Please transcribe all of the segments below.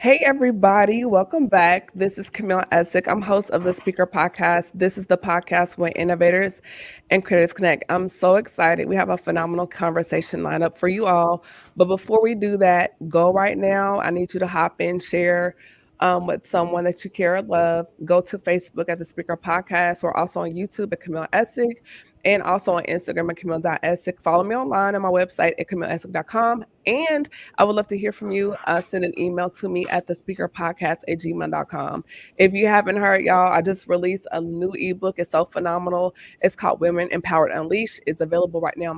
Hey, everybody, welcome back. This is Camille Essick. I'm host of the Speaker Podcast. This is the podcast where innovators and creators connect. I'm so excited. We have a phenomenal conversation lined up for you all. But before we do that, go right now. I need you to hop in, share with someone that you care or love. Go to Facebook at the Speaker Podcast. We're also on YouTube at Camille Essick and also on Instagram at Camille.Essick. Follow me online on my website at CamilleEssick.com. And I would love to hear from you. Send an email to me at the speakerpodcast@gmail.com. If you haven't heard, y'all, I just released a new ebook. It's so phenomenal. It's called Women Empowered Unleashed. It's available right now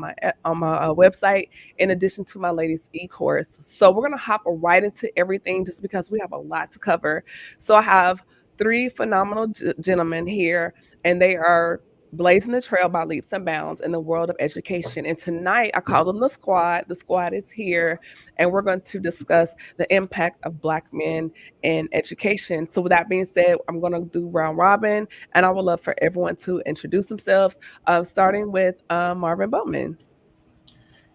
on my website, in addition to my ladies e-course. So we're gonna hop right into everything, just because we have a lot to cover. So I have three phenomenal gentlemen here, and they are blazing the trail by leaps and bounds in the world of education. And tonight, I call them the squad. The squad is here, and we're going to discuss the impact of Black men in education. So, with that being said, I'm going to do round robin, and I would love for everyone to introduce themselves, starting with Marvin Boatman.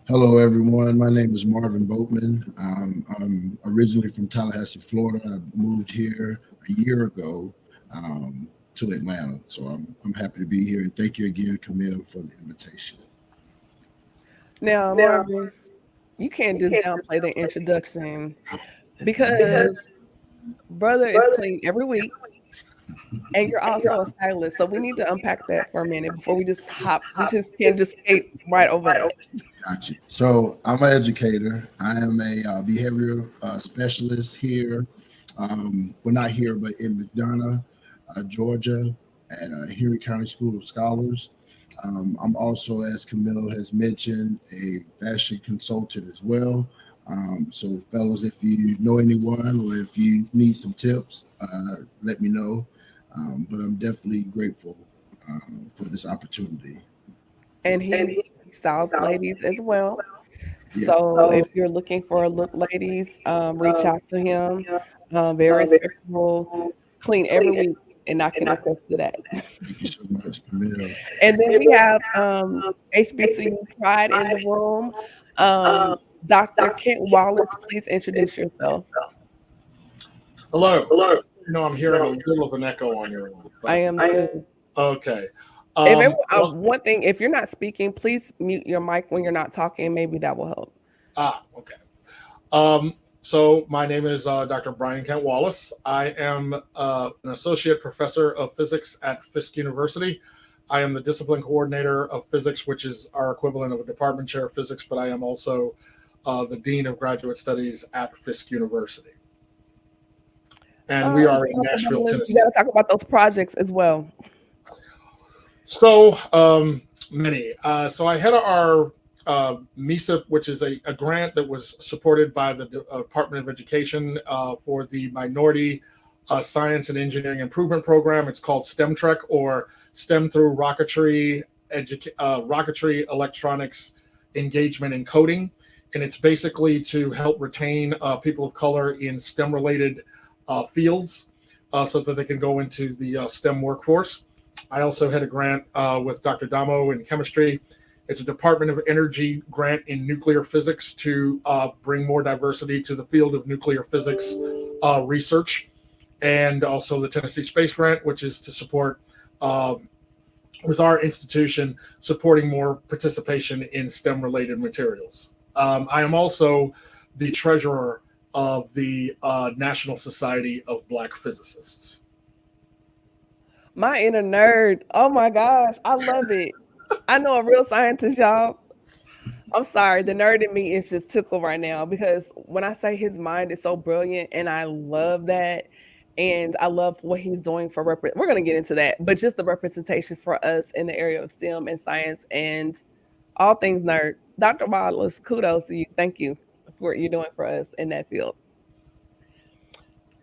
Hello, everyone. My name is Marvin Boatman. I'm originally from Tallahassee, Florida. I moved here a year ago to Atlanta, so I'm happy to be here. And thank you again, Camille, for the invitation. Now, Marvin, you can't just downplay the introduction because brother is clean every week. And you're also a stylist, so we need to unpack that for a minute before we just hop. We just can't just skate right over that. Gotcha. So I'm an educator. I am a behavioral specialist here. Well, not here, but in McDonough, Georgia, at Henry County School of Scholars. I'm also, as Camille has mentioned, a fashion consultant as well. So, fellas, if you know anyone or if you need some tips, let me know. But I'm definitely grateful for this opportunity. And he styles ladies as well. Yeah. So if you're looking for a look, ladies, reach out to him. Very respectful, clean every week, and I can attest to that. Thank you so much, Camille. And then we have HBCU Pride in the room. Dr. Kent Wallace, please introduce yourself. Hello. I'm hearing a little of an echo on your end. I am too. Okay. One thing, if you're not speaking, please mute your mic when you're not talking. Maybe that will help. Okay. So my name is Dr. Bryant Kent Wallace. I am an associate professor of physics at Fisk University. I am the discipline coordinator of physics, which is our equivalent of a department chair of physics, but I am also the dean of graduate studies at Fisk University. And we are in Nashville, Tennessee. You got to talk about those projects as well. So many. So I head our MISA, which is a grant that was supported by the Department of Education for the Minority Science and Engineering Improvement Program. It's called STEM Trek, or STEM through Rocketry, Electronics, Engagement, and Coding. And it's basically to help retain people of color in STEM-related fields so that they can go into the STEM workforce. I also had a grant with Dr. Damo in chemistry. It's a Department of Energy grant in nuclear physics to bring more diversity to the field of nuclear physics research. And also the Tennessee Space Grant, which is to support, with our institution, supporting more participation in STEM-related materials. I am also the treasurer of the National Society of Black Physicists. My inner nerd. Oh my gosh, I love it. I know a real scientist, y'all. I'm sorry, the nerd in me is just tickled right now because when I say his mind is so brilliant, and I love that, and I love what he's doing for we're going to get into that, but just the representation for us in the area of STEM and science and all things nerd. Dr. Wallace, kudos to you. Thank you for what you're doing for us in that field.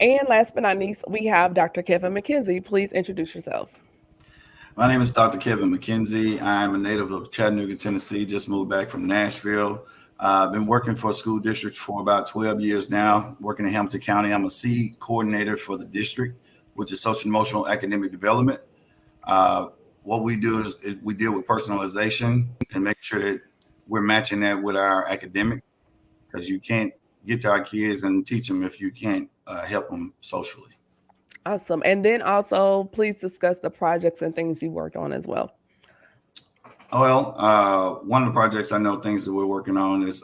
And last but not least, we have Dr. Kevin McKenzie. Please introduce yourself. My name is Dr. Kevin McKenzie. I'm a native of Chattanooga, Tennessee. Just moved back from Nashville. I've been working for a school district for about 12 years now, working in Hamilton County. I'm a C coordinator for the district, which is social emotional academic development. What we do is we deal with personalization and make sure that we're matching that with our academic, because you can't get to our kids and teach them if you can't help them socially. Awesome. And then also, please discuss the projects and things you worked on as well. Well, one of the projects I know things that we're working on is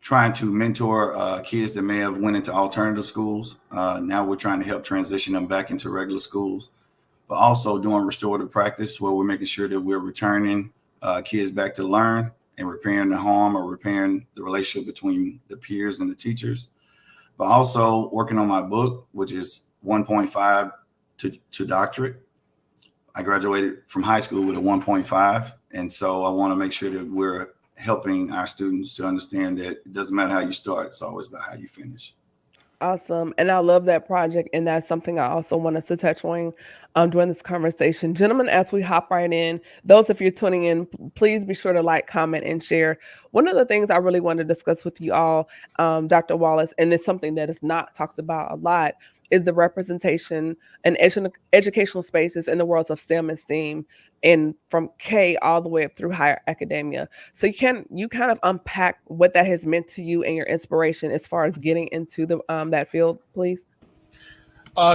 trying to mentor kids that may have went into alternative schools. Now we're trying to help transition them back into regular schools, but also doing restorative practice where we're making sure that we're returning kids back to learn and repairing the harm or repairing the relationship between the peers and the teachers. But also working on my book, which is 1.5 to doctorate. I graduated from high school with a 1.5. And so I want to make sure that we're helping our students to understand that it doesn't matter how you start, it's always about how you finish. Awesome. And I love that project. And that's something I also want us to touch on during this conversation. Gentlemen, as we hop right in, those of you tuning in, please be sure to like, comment, and share. One of the things I really want to discuss with you all, Dr. Wallace, and it's something that is not talked about a lot, is the representation and educational spaces in the worlds of STEM and STEAM, and from K all the way up through higher academia. So you kind of unpack what that has meant to you and your inspiration as far as getting into the that field, please?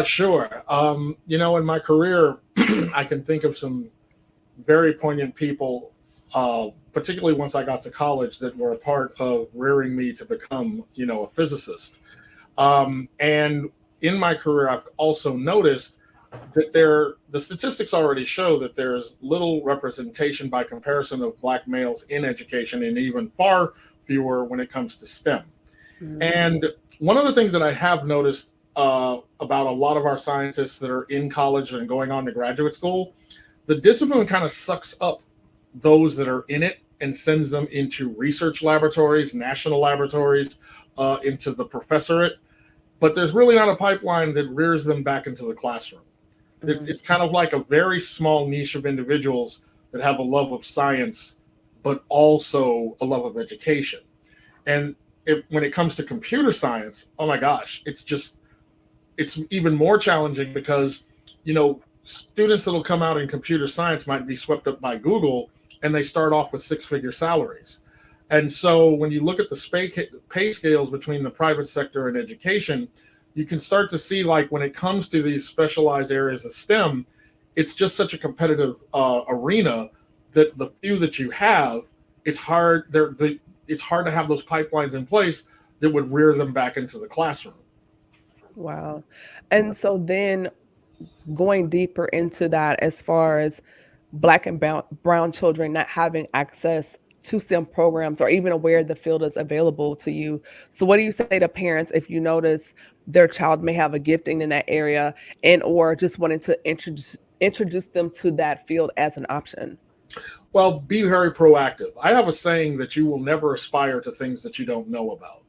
Sure. In my career, I can think of some very poignant people, particularly once I got to college, that were a part of rearing me to become, a physicist. And in my career, I've also noticed that the statistics already show that there's little representation by comparison of Black males in education, and even far fewer when it comes to STEM. Mm-hmm. And one of the things that I have noticed about a lot of our scientists that are in college and going on to graduate school, the discipline kind of sucks up those that are in it and sends them into research laboratories, national laboratories, into the professorate. But there's really not a pipeline that rears them back into the classroom. Mm-hmm. It's kind of like a very small niche of individuals that have a love of science, but also a love of education. And when it comes to computer science, oh my gosh, it's even more challenging because, students that'll come out in computer science might be swept up by Google, and they start off with six-figure salaries. And so when you look at the pay scales between the private sector and education, you can start to see, like, when it comes to these specialized areas of STEM, it's just such a competitive arena that the few that you have, it's hard to have those pipelines in place that would rear them back into the classroom. Wow. And so then going deeper into that, as far as Black and brown children not having access to STEM programs or even aware the field is available to you. So what do you say to parents if you notice their child may have a gifting in that area and or just wanting to introduce them to that field as an option? Well, be very proactive. I have a saying that you will never aspire to things that you don't know about.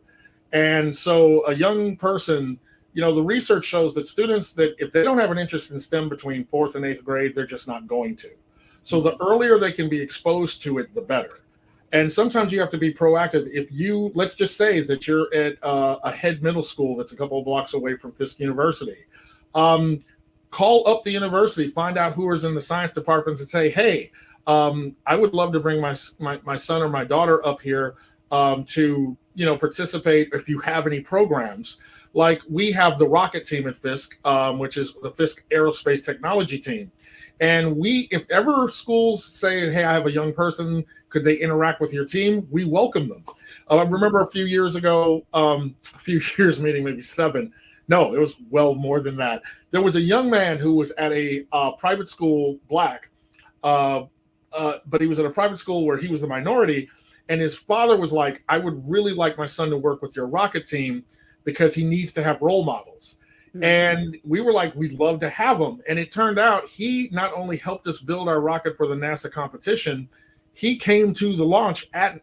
And so a young person, the research shows that students that if they don't have an interest in STEM between 4th and 8th grade, they're just not going to. So the earlier they can be exposed to it, the better. And sometimes you have to be proactive. Let's just say that you're at a head middle school that's a couple of blocks away from Fisk University. Call up the university, find out who is in the science departments and say, hey, I would love to bring my son or my daughter up here to participate if you have any programs. Like we have the rocket team at Fisk, which is the Fisk Aerospace Technology Team. And if ever schools say, hey, I have a young person, could they interact with your team? We welcome them. I remember a few years ago, meaning maybe 7. No, it was well more than that. There was a young man who was at a private school, Black, but he was at a private school where he was the minority. And his father was like, I would really like my son to work with your rocket team because he needs to have role models. Mm-hmm. And we were like, we'd love to have him. And it turned out he not only helped us build our rocket for the NASA competition, he came to the launch at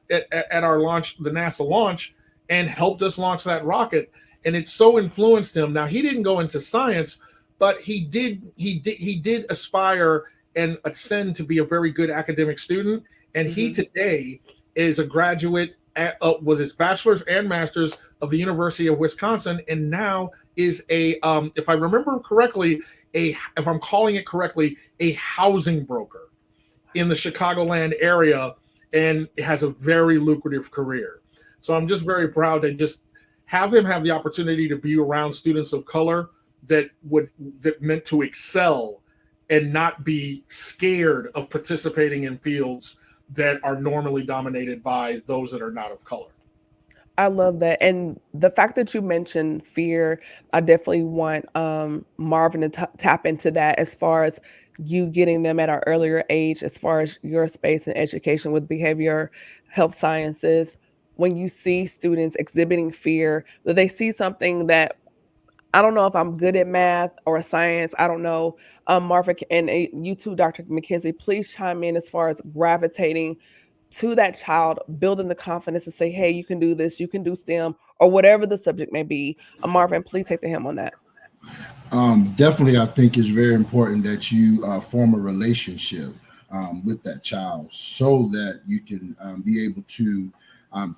our launch, the NASA launch, and helped us launch that rocket. And it so influenced him. Now, he didn't go into science, but he did aspire and ascend to be a very good academic student. And he today is a graduate with his bachelor's and master's of the University of Wisconsin, and now is if I remember correctly, if I'm calling it correctly, a housing broker in the Chicagoland area, and it has a very lucrative career. So I'm just very proud to just have him have the opportunity to be around students of color that meant to excel and not be scared of participating in fields that are normally dominated by those that are not of color. I love that. And the fact that you mentioned fear, I definitely want Marvin to tap into that as far as you getting them at an earlier age, as far as your space and education with behavior health sciences. When you see students exhibiting fear, that they see something that I don't know if I'm good at math or science. I don't know. Marvin and you too, Dr. McKenzie, please chime in as far as gravitating to that child, building the confidence to say, hey, you can do this, you can do STEM, or whatever the subject may be. Marvin, please take the helm on that. Definitely, I think it's very important that you form a relationship with that child so that you can be able to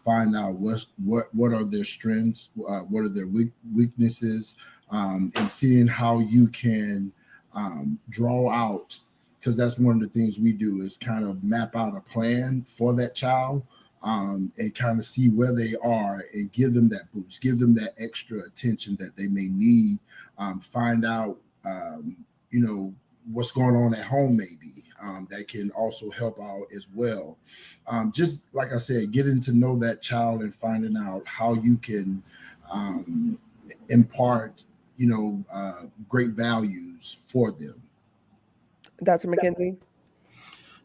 find out what are their strengths, what are their weaknesses, and seeing how you can draw out, because that's one of the things we do is kind of map out a plan for that child and kind of see where they are and give them that boost, give them that extra attention that they may need, find out, what's going on at home maybe that can also help out as well. Just like I said, getting to know that child and finding out how you can impart, great values for them. Dr. McKenzie?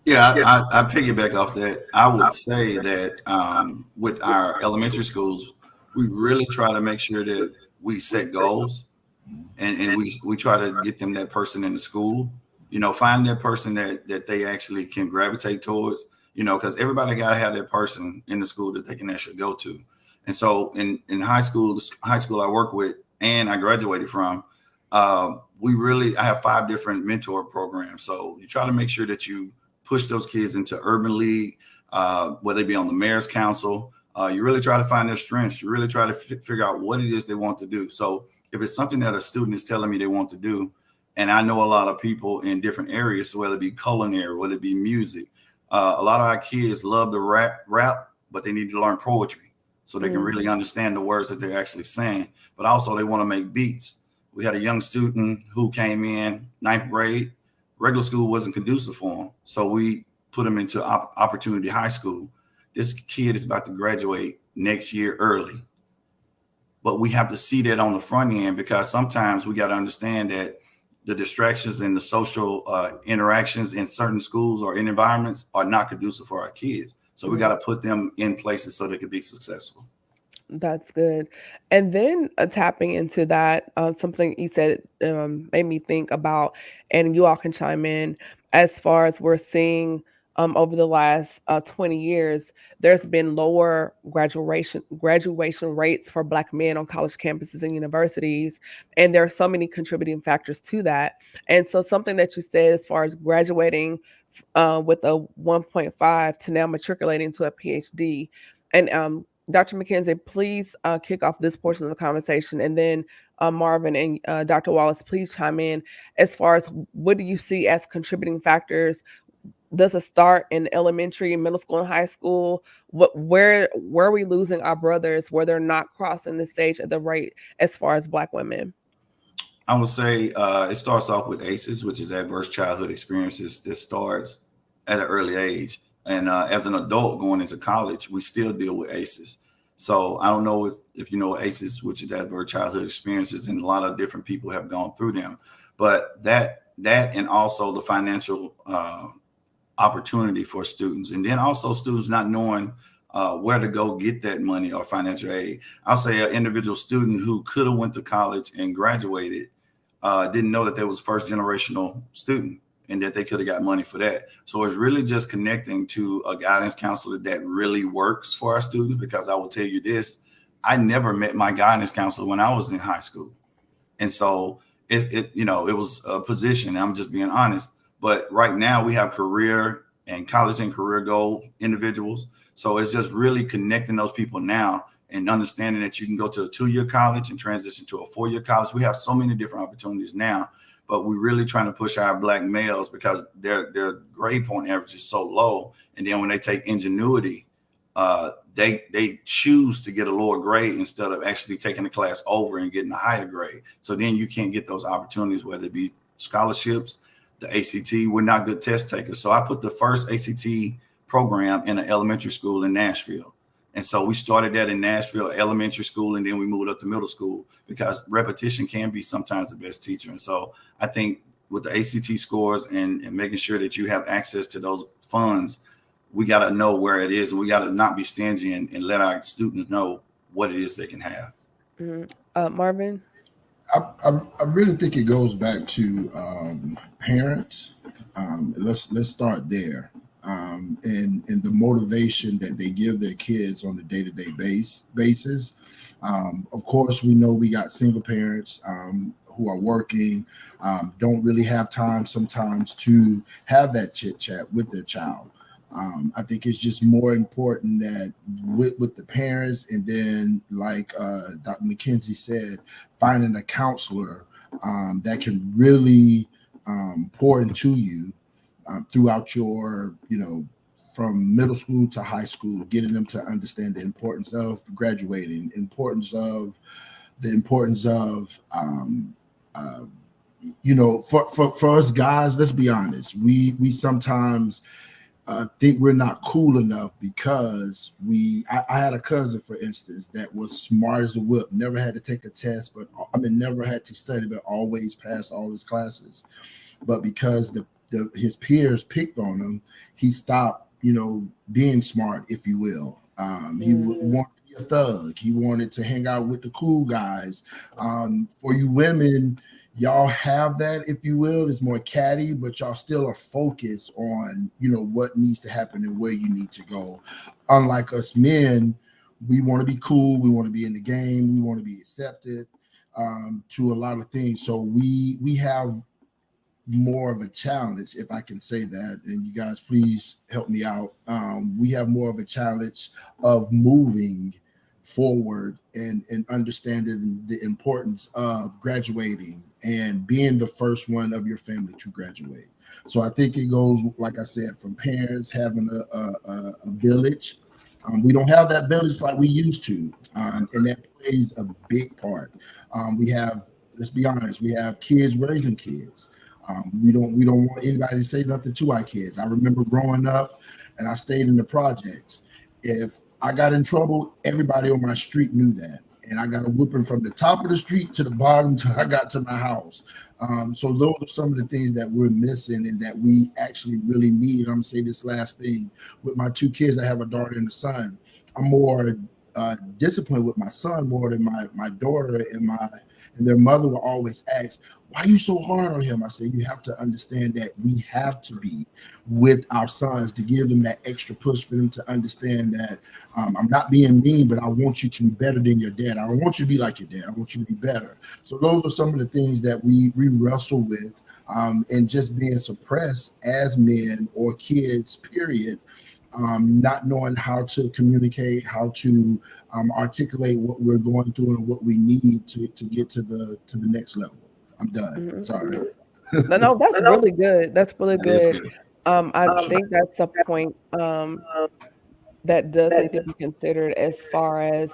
Yeah, I piggyback off that. I would say that with our elementary schools, we really try to make sure that we set goals and we try to get them that person in the school, find that person that they actually can gravitate towards, because everybody got to have that person in the school that they can actually go to. And so in high school I work with and I graduated from, I have 5 different mentor programs. So you try to make sure that you push those kids into urban league, whether they be on the mayor's council. You really try to find their strengths. You really try to figure out what it is they want to do. So if it's something that a student is telling me they want to do, and I know a lot of people in different areas, whether it be culinary, whether it be music, a lot of our kids love the rap, but they need to learn poetry so they can really understand the words that they're actually saying. But also they want to make beats. We had a young student who came in 9th grade. Regular school wasn't conducive for him. So we put him into Opportunity High School. This kid is about to graduate next year early. But we have to see that on the front end, because sometimes we got to understand that the distractions and the social interactions in certain schools or in environments are not conducive for our kids. So we got to put them in places so they can be successful. That's good. And then tapping into that, something you said made me think about, and you all can chime in, as far as we're seeing over the last 20 years, there's been lower graduation rates for Black men on college campuses and universities. And there are so many contributing factors to that. And so something that you said as far as graduating with a 1.5 to now matriculating to a PhD. And Dr. McKenzie, please kick off this portion of the conversation. And then Marvin and Dr. Wallace, please chime in as far as what do you see as contributing factors? Does it start in elementary, middle school, and high school? Where are we losing our brothers where they're not crossing the stage at the rate as far as Black women? I would say it starts off with ACEs, which is adverse childhood experiences that starts at an early age. And as an adult going into college, we still deal with ACEs. So I don't know if you know what ACEs, which is adverse childhood experiences, and a lot of different people have gone through them. But that and also the financial opportunity for students, and then also students not knowing where to go get that money or financial aid. I'll say an individual student who could have went to college and graduated didn't know that there was first generational student and that they could have got money for that. So it's really just connecting to a guidance counselor that really works for our students, because I will tell you this, I never met my guidance counselor when I was in high school. And so it was a position, I'm just being honest. But right now we have career and college and career goal individuals. So it's just really connecting those people now and understanding that you can go to a 2-year college and transition to a 4-year college. We have so many different opportunities now, but we're really trying to push our Black males because their grade point average is so low. And then when they take ingenuity they choose to get a lower grade instead of actually taking the class over and getting a higher grade. So then you can't get those opportunities, whether it be scholarships, the ACT. We're not good test takers. So I put the first ACT program in an elementary school in Nashville. And so we started that in Nashville elementary school, and then we moved up to middle school because repetition can be sometimes the best teacher. And so I think with the ACT scores and making sure that you have access to those funds, we got to know where it is, and we got to not be stingy and let our students know what it is they can have. Mm-hmm. Marvin? I really think it goes back to parents. Let's start there. And the motivation that they give their kids on a day-to-day basis. Of course, we know we got single parents who are working, don't really have time sometimes to have that chit chat with their child. I think it's just more important that with the parents, and then like Dr. McKenzie said, finding a counselor that can really pour into you throughout your, from middle school to high school, getting them to understand the importance of graduating, for us guys, let's be honest, we sometimes think we're not cool enough because I had a cousin, for instance, that was smart as a whip, never had to take a test, never had to study, but always passed all his classes. But because his peers picked on him, he stopped, being smart, if you will. He wanted to be a thug. He wanted to hang out with the cool guys. For you women, y'all have that, if you will. It's more catty, but y'all still are focused on, what needs to happen and where you need to go. Unlike us men, we want to be cool. We want to be in the game. We want to be accepted to a lot of things. So we have more of a challenge, if I can say that, and you guys please help me out. We have more of a challenge of moving forward and understanding the importance of graduating and being the first one of your family to graduate. So I think it goes, like I said, from parents having a village. We don't have that village like we used to, and that plays a big part. Let's be honest, we have kids raising kids. We don't want anybody to say nothing to our kids. I remember growing up, and I stayed in the projects. If I got in trouble, everybody on my street knew that. And I got a whooping from the top of the street to the bottom till I got to my house. So those are some of the things that we're missing and that we actually really need. I'm going to say this last thing. With my two kids, I have a daughter and a son. I'm more disciplined with my son more than my daughter, and their mother will always ask, why are you so hard on him? I say, you have to understand that we have to be with our sons to give them that extra push for them to understand that I'm not being mean, but I want you to be better than your dad. I don't want you to be like your dad. I want you to be better. So those are some of the things that we wrestle with, and just being suppressed as men or kids, period. Not knowing how to communicate, how to articulate what we're going through and what we need to get to the next level. I'm done. Mm-hmm. Sorry. No, that's really good. That's really good. Good. I think that's a point that does need to be considered as far as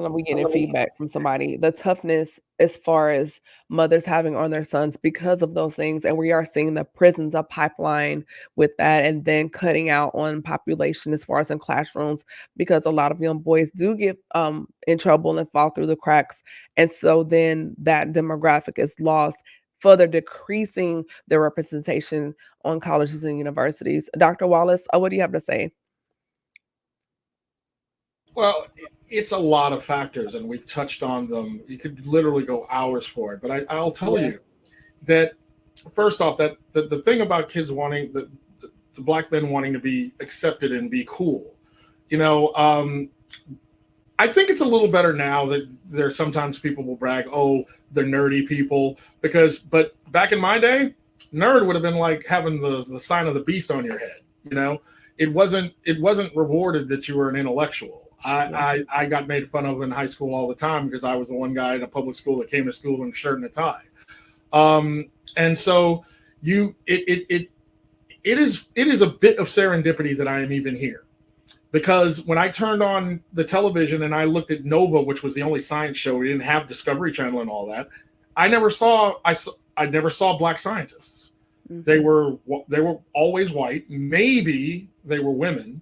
we getting feedback from somebody. The toughness as far as mothers having on their sons because of those things. And we are seeing the prisons a pipeline with that, and then cutting out on population as far as in classrooms, because a lot of young boys do get in trouble and fall through the cracks. And so then that demographic is lost, further decreasing their representation on colleges and universities. Dr. Wallace, what do you have to say? Well, it's a lot of factors, and we've touched on them. You could literally go hours for it, but I'll tell you that first off, that the thing about kids wanting the black men wanting to be accepted and be cool, I think it's a little better now that there's sometimes people will brag, oh, they're nerdy people, but back in my day, nerd would have been like having the sign of the beast on your head. It wasn't rewarded that you were an intellectual. I got made fun of in high school all the time because I was the one guy in a public school that came to school in a shirt and a tie. And so it is a bit of serendipity that I am even here. Because when I turned on the television and I looked at Nova, which was the only science show, we didn't have Discovery Channel and all that. I never saw black scientists. Mm-hmm. They were always white. Maybe they were women,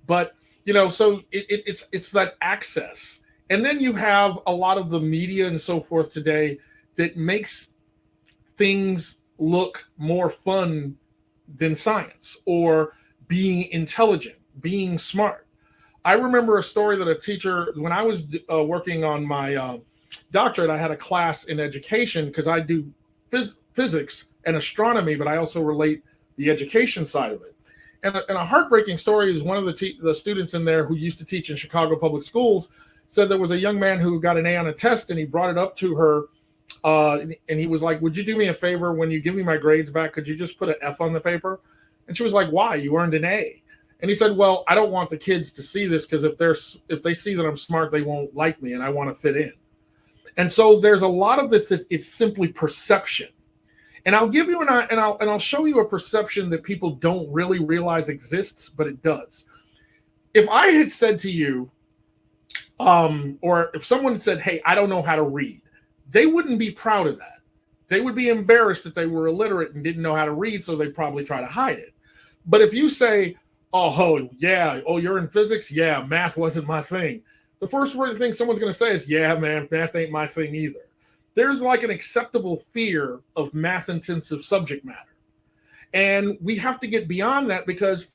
but so it's that access. And then you have a lot of the media and so forth today that makes things look more fun than science or being intelligent, being smart. I remember a story that a teacher, when I was working on my doctorate, I had a class in education because I do physics and astronomy, but I also relate the education side of it. And a heartbreaking story is one of the students in there who used to teach in Chicago public schools said there was a young man who got an A on a test, and he brought it up to her, and he was like, "Would you do me a favor when you give me my grades back? Could you just put an F on the paper?" And she was like, "Why? You earned an A." And he said, "Well, I don't want the kids to see this because if they see that I'm smart, they won't like me, and I want to fit in." And so there's a lot of this that it's simply perception. And I'll give you I'll show you a perception that people don't really realize exists, but it does. If I had said to you, or if someone said, "Hey, I don't know how to read," they wouldn't be proud of that. They would be embarrassed that they were illiterate and didn't know how to read, so they'd probably try to hide it. But if you say, "Oh, yeah, you're in physics? Yeah, math wasn't my thing." The first thing someone's going to say is, "Yeah, man, math ain't my thing either." There's like an acceptable fear of math-intensive subject matter. And we have to get beyond that because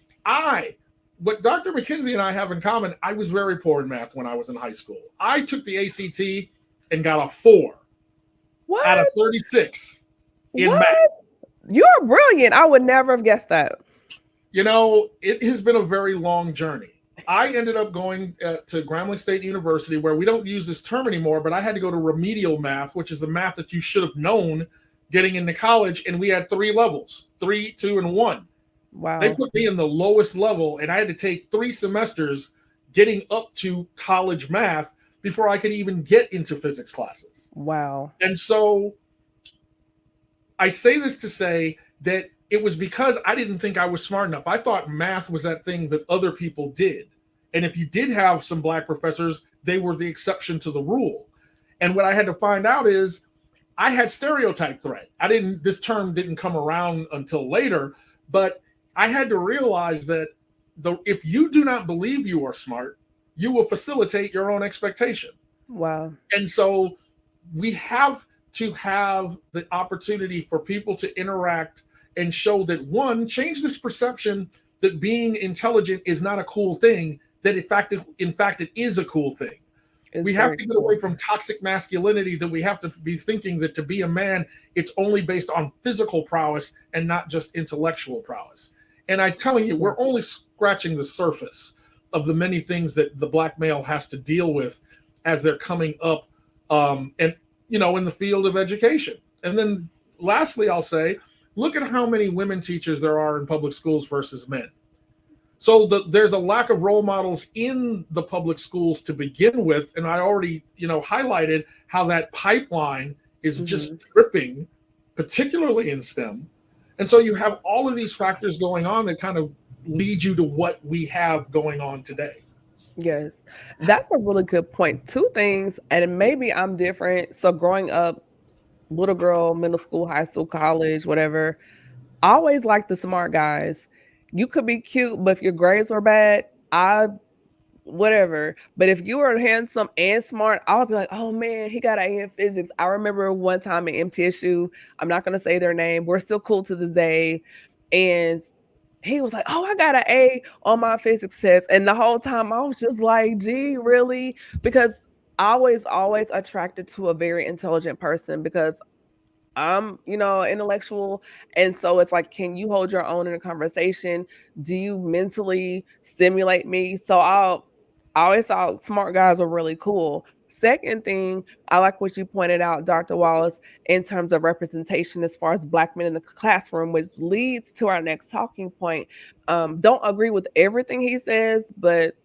what Dr. McKenzie and I have in common, I was very poor in math when I was in high school. I took the ACT and got a 4 out of 36 in math. You're brilliant. I would never have guessed that. It has been a very long journey. I ended up going to Grambling State University, where we don't use this term anymore, but I had to go to remedial math, which is the math that you should have known getting into college. And we had 3 levels, 3, 2, and 1. Wow. They put me in the lowest level, and I had to take 3 semesters getting up to college math before I could even get into physics classes. Wow. And so I say this to say that it was because I didn't think I was smart enough. I thought math was that thing that other people did. And if you did have some black professors, they were the exception to the rule. And what I had to find out is I had stereotype threat. This term didn't come around until later, but I had to realize that if you do not believe you are smart, you will facilitate your own expectation. Wow. And so we have to have the opportunity for people to interact and show that, one, change this perception that being intelligent is not a cool thing, that in fact it is a cool thing. We have to get away from toxic masculinity, that we have to be thinking that to be a man, it's only based on physical prowess and not just intellectual prowess. And I'm telling you, we're only scratching the surface of the many things that the black male has to deal with as they're coming up in the field of education. And then lastly, I'll say, look at how many women teachers there are in public schools versus men. So there's a lack of role models in the public schools to begin with. And I already, highlighted how that pipeline is just dripping, particularly in STEM. And so you have all of these factors going on that kind of lead you to what we have going on today. Yes, that's a really good point. 2 things, and maybe I'm different. So growing up, little girl, middle school, high school, college, whatever, I always liked the smart guys. You could be cute, but if your grades were bad, whatever. But if you were handsome and smart, I would be like, "Oh man, he got an A in physics." I remember one time at MTSU, I'm not going to say their name, we're still cool to this day, and he was like, "Oh, I got an A on my physics test." And the whole time I was just like, "Gee, really?" Because I was always attracted to a very intelligent person because I'm, intellectual. And so it's like, can you hold your own in a conversation? Do you mentally stimulate me? So I always thought smart guys were really cool. Second thing, I like what you pointed out, Dr. Wallace, in terms of representation as far as black men in the classroom, which leads to our next talking point. Don't agree with everything he says, but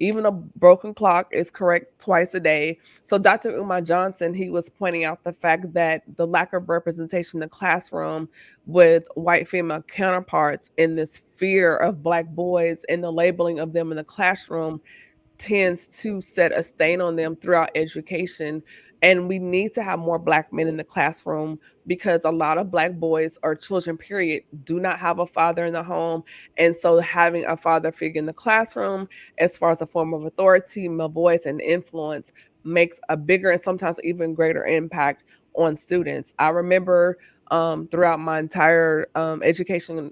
Even a broken clock is correct twice a day. So Dr. Umar Johnson, he was pointing out the fact that the lack of representation in the classroom with white female counterparts and this fear of Black boys and the labeling of them in the classroom tends to set a stain on them throughout education. And we need to have more Black men in the classroom because a lot of Black boys or children, period, do not have a father in the home. And so having a father figure in the classroom, as far as a form of authority, male voice, and influence, makes a bigger and sometimes even greater impact on students. I remember throughout my entire educational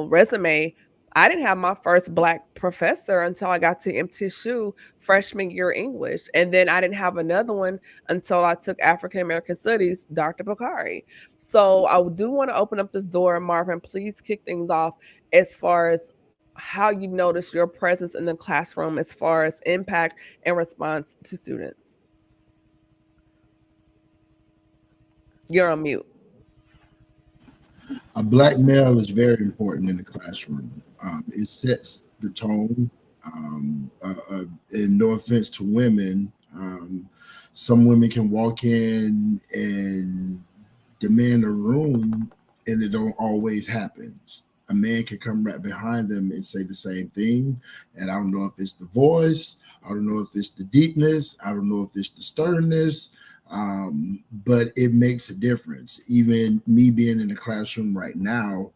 resume, I didn't have my first Black professor until I got to MTSU freshman year English. And then I didn't have another one until I took African American Studies, Dr. Bakari. So I do want to open up this door. Marvin, please kick things off as far as how you notice your presence in the classroom as far as impact and response to students. You're on mute. A Black male is very important in the classroom. It sets the tone. And no offense to women, some women can walk in and demand a room, and it don't always happen. A man can come right behind them and say the same thing. And I don't know if it's the voice, I don't know if it's the deepness, I don't know if it's the sternness, but it makes a difference. Even me being in the classroom right now,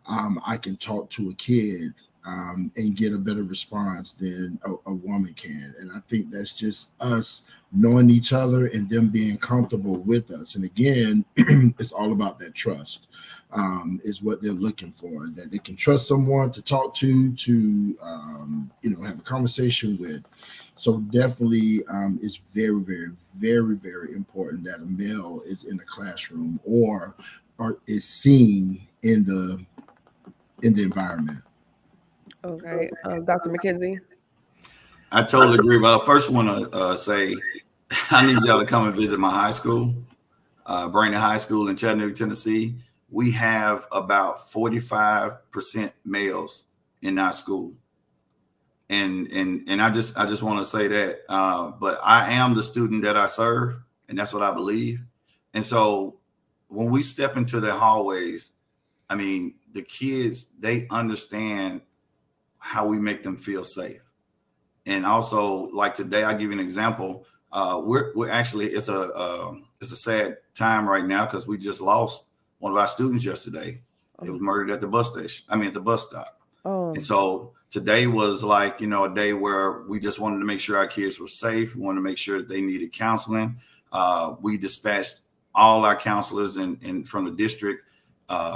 I can talk to a kid and get a better response than a woman can. And I think that's just us knowing each other and them being comfortable with us. And again, it's all about that trust, is what they're looking for, that they can trust someone to talk to have a conversation with. So definitely it's very, very, very, very important that a male is in the classroom or is seen in the environment. Okay. Dr. McKenzie? I totally agree. But I first want to say I need y'all to come and visit my high school, Bryant High School in Chattanooga, Tennessee. We have about 45% males in our school. And I just want to say that, but I am the student that I serve, and that's what I believe. And so when we step into their hallways, I mean, the kids, they understand how we make them feel safe. And also, like today, I'll give you an example. We're actually, it's a sad time right now because we just lost one of our students yesterday. It was murdered at the bus station. At the bus stop. Oh. And so today was like, a day where we just wanted to make sure our kids were safe. We wanted to make sure that they needed counseling. We dispatched all our counselors and from the district,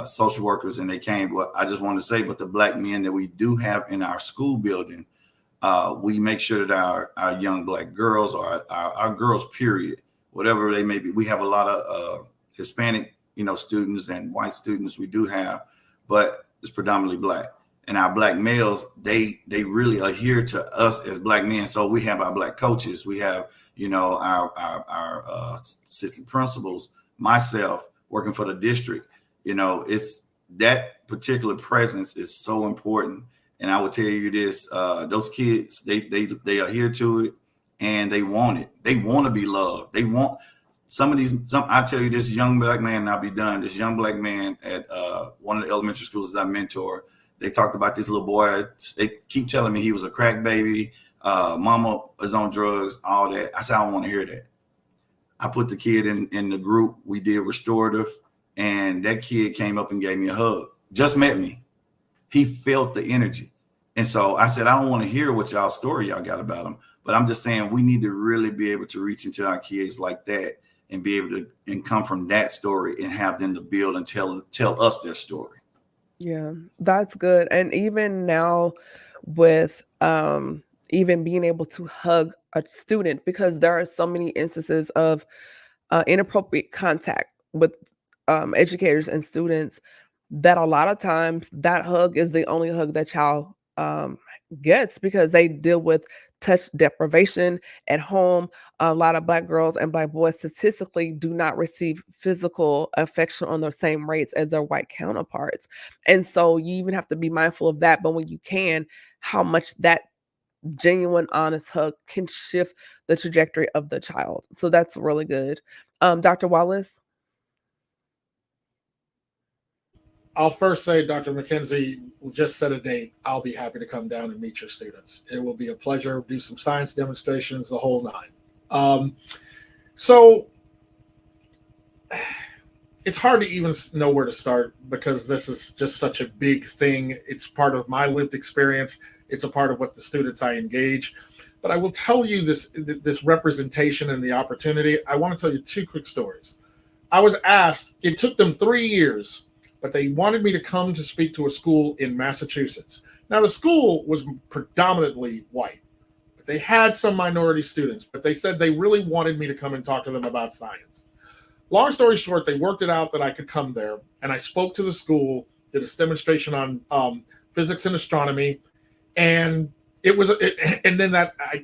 social workers, and they came. But I just wanted to say, but the Black men that we do have in our school building, we make sure that our young Black girls or our girls, period, whatever they may be, we have a lot of Hispanic, students and white students we do have, but it's predominantly Black. And our Black males, they really adhere to us as Black men. So we have our Black coaches, we have, our assistant principals, myself working for the district. It's that particular presence is so important. And I will tell you this, those kids, they adhere to it and they want it. They want to be loved. They want I tell you, this young Black man, and I'll be done. This young Black man at one of the elementary schools that I mentor, they talked about this little boy. They keep telling me he was a crack baby. Mama is on drugs, all that. I said, I don't want to hear that. I put the kid in the group. We did restorative, and that kid came up and gave me a hug. Just met me. He felt the energy. And so I said, I don't want to hear what y'all story y'all got about him, but I'm just saying we need to really be able to reach into our kids like that and be able to and come from that story and have them to build and tell us their story. Yeah, that's good. And even now with even being able to hug a student, because there are so many instances of inappropriate contact with educators and students, that a lot of times that hug is the only hug that child gets because they deal with touch deprivation at home. A lot of Black girls and Black boys statistically do not receive physical affection on the same rates as their white counterparts. And so you even have to be mindful of that. But when you can, how much that genuine, honest hug can shift the trajectory of the child. So that's really good. Dr. Wallace? I'll first say, Dr. McKenzie, will just set a date. I'll be happy to come down and meet your students. It will be a pleasure. Do some science demonstrations, the whole nine. So it's hard to even know where to start because this is just such a big thing. It's part of my lived experience. It's a part of what the students I engage. But I will tell you this representation and the opportunity. I want to tell you two quick stories. I was asked, it took them 3 years, but they wanted me to come to speak to a school in Massachusetts. Now, the school was predominantly white, but they had some minority students, but they said they really wanted me to come and talk to them about science. Long story short, they worked it out that I could come there, and I spoke to the school, did a demonstration on physics and astronomy, and then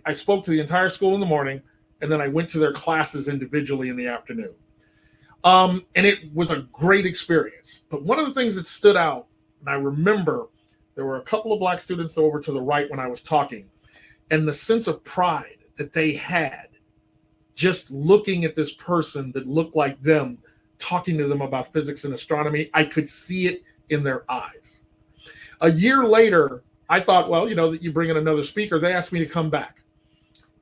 I spoke to the entire school in the morning, and then I went to their classes individually in the afternoon. And it was a great experience. But one of the things that stood out, and I remember there were a couple of black students over to the right when I was talking, and the sense of pride that they had just looking at this person that looked like them, talking to them about physics and astronomy, I could see it in their eyes. A year later, I thought, well, that you bring in another speaker. They asked me to come back.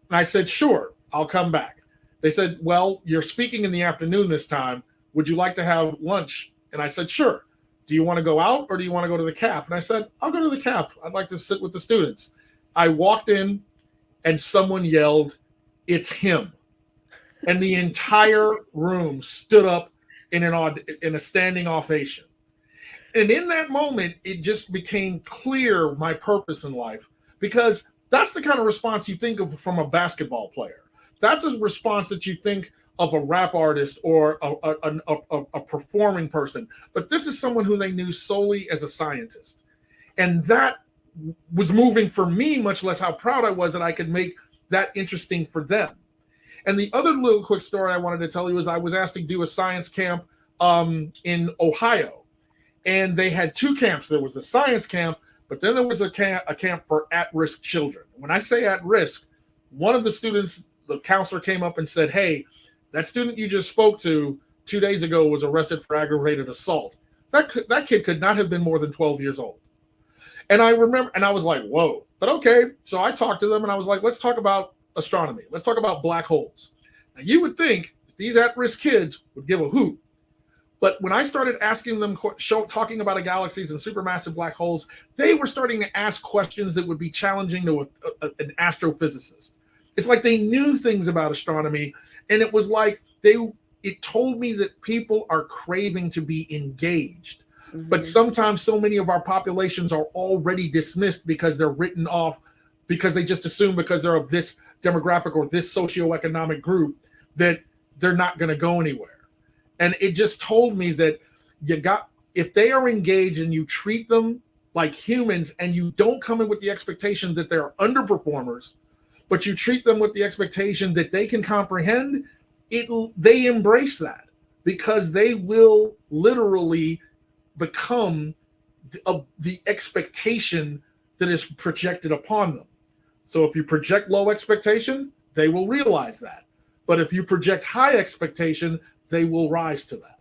And I said, sure, I'll come back. They said, well, you're speaking in the afternoon this time. Would you like to have lunch? And I said, sure. Do you want to go out or do you want to go to the CAF? And I said, I'll go to the CAF. I'd like to sit with the students. I walked in and someone yelled, it's him. And the entire room stood up in a standing ovation. And in that moment, it just became clear my purpose in life, because that's the kind of response you think of from a basketball player. That's a response that you think of a rap artist or a performing person. But this is someone who they knew solely as a scientist. And that was moving for me, much less how proud I was that I could make that interesting for them. And the other little quick story I wanted to tell you is I was asked to do a science camp in Ohio. And they had two camps. There was a science camp, but then there was a camp for at-risk children. When I say at risk, one of the students, the counselor came up and said, hey, that student you just spoke to 2 days ago was arrested for aggravated assault. That kid could not have been more than 12 years old. And I remember, and I was like, whoa, but okay. So I talked to them and I was like, let's talk about astronomy. Let's talk about black holes. Now, you would think these at-risk kids would give a hoot. But when I started asking them, talking about galaxies and supermassive black holes, they were starting to ask questions that would be challenging to an astrophysicist. It's like they knew things about astronomy, and it was like it told me that people are craving to be engaged. Mm-hmm. But sometimes so many of our populations are already dismissed because they're written off, because they just assume because they're of this demographic or this socioeconomic group that they're not going to go anywhere. And it just told me that if they are engaged and you treat them like humans and you don't come in with the expectation that they're underperformers, but you treat them with the expectation that they can comprehend, they embrace that, because they will literally become the expectation that is projected upon them. So if you project low expectation, they will realize that. But if you project high expectation, they will rise to that.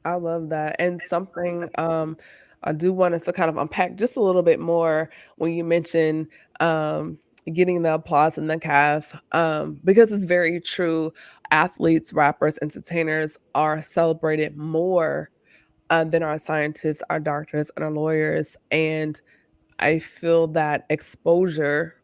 I love that. And something I do want us to kind of unpack just a little bit more when you mention getting the applause in the CAF, because it's very true. Athletes, rappers, entertainers are celebrated more than our scientists, our doctors, and our lawyers. And I feel that exposure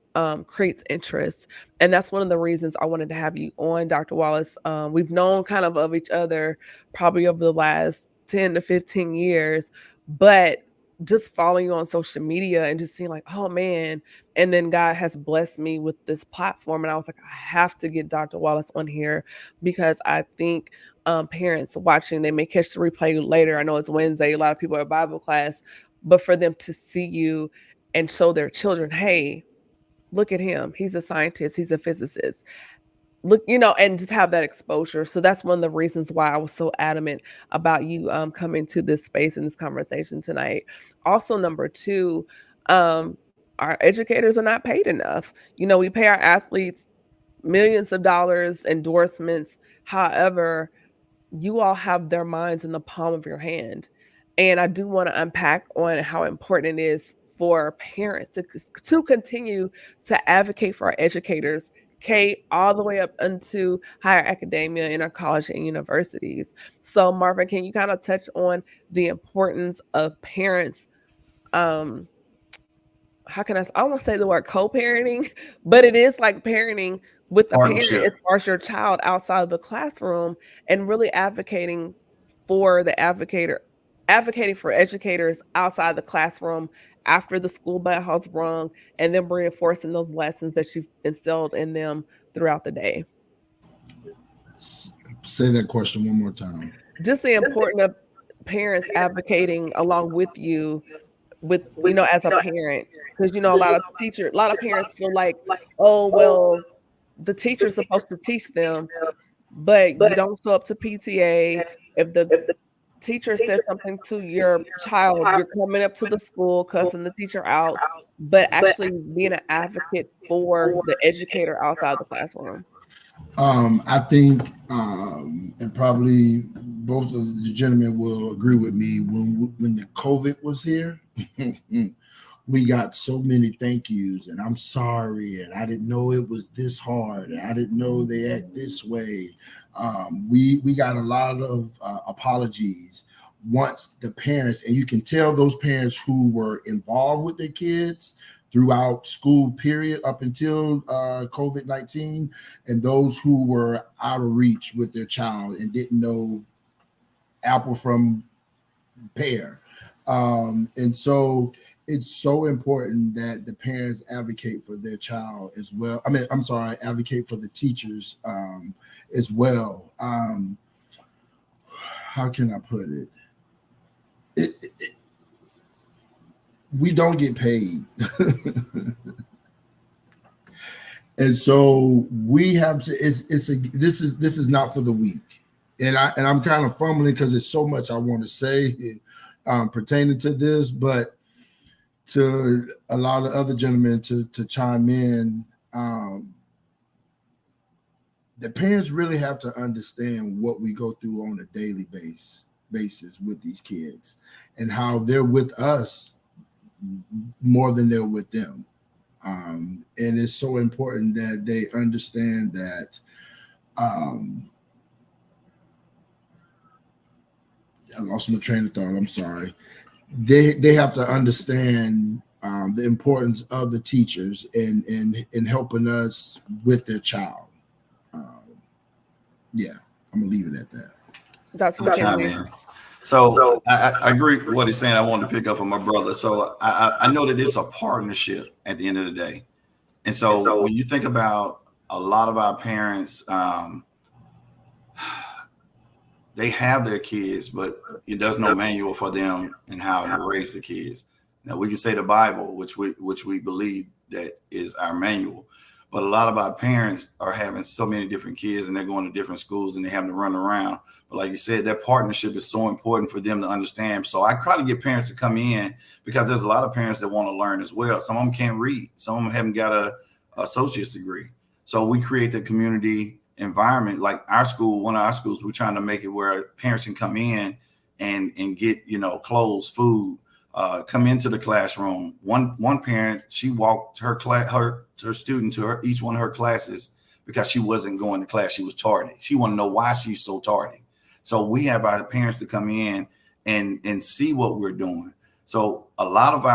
creates interest. And that's one of the reasons I wanted to have you on, Dr. Wallace. We've known kind of each other probably over the last 10 to 15 years, but just following you on social media and just seeing like, oh man, and then God has blessed me with this platform. And I was like, I have to get Dr. Wallace on here, because I think parents watching, they may catch the replay later. I know it's Wednesday, a lot of people are Bible class, but for them to see you and show their children, hey, look at him. He's a scientist. He's a physicist. Look, and just have that exposure. So that's one of the reasons why I was so adamant about you coming to this space and this conversation tonight. Also, number two, our educators are not paid enough. We pay our athletes millions of dollars, endorsements. However, you all have their minds in the palm of your hand. And I do want to unpack on how important it is for parents to continue to advocate for our educators, K, all the way up into higher academia in our college and universities. So, Marvin, can you kind of touch on the importance of parents? How can I don't want to say the word co-parenting, but it is like parenting with a parent Partnership. as far as your child outside of the classroom, and really advocating for advocating for educators outside the classroom after the school bell has rung, and then reinforcing those lessons that you've instilled in them throughout the day. Say that question one more time. Just the importance of parents advocating along with you, as a parent, because a lot of parents feel like, oh well, the teacher's supposed to teach them, but you don't show up to PTA. If the teacher says something to your child, you're coming up to the school cussing the teacher out, but actually being an advocate for the educator outside the classroom. I think, and probably both of the gentlemen will agree with me, when the COVID was here, we got so many thank yous, and I'm sorry, and I didn't know it was this hard, and I didn't know they act this way. We got a lot of apologies once the parents, and you can tell those parents who were involved with their kids throughout school period up until COVID-19, and those who were out of reach with their child and didn't know apple from pear. And so it's so important that the parents advocate for their child as well. Advocate for the teachers as well. How can I put it? We don't get paid. And so we have to, this is not for the weak. And I'm kind of fumbling because there's so much I want to say pertaining to this, but to allow the other gentlemen to chime in, the parents really have to understand what we go through on a daily basis with these kids, and how they're with us more than they're with them. And it's so important that they understand that. I lost my train of thought. I'm sorry. They have to understand the importance of the teachers in helping us with their child. I'm gonna leave it at that. That's what I mean. So I agree with what he's saying. I wanted to pick up on my brother. So I know that it's a partnership at the end of the day. And so when you think about a lot of our parents, they have their kids, but there's no manual for them and how to raise the kids. Now we can say the Bible, which we believe that is our manual, but a lot of our parents are having so many different kids and they're going to different schools and they having to run around. But like you said, that partnership is so important for them to understand. So I try to get parents to come in, because there's a lot of parents that want to learn as well. Some of them can't read. Some of them haven't got a associate's degree. So we create the community environment. Like our school, one of our schools, we're trying to make it where parents can come in and get, clothes, food, come into the classroom. One parent, she walked her student to each one of her classes because she wasn't going to class. She was tardy. She wanted to know why she's so tardy. So we have our parents to come in and see what we're doing. So a lot of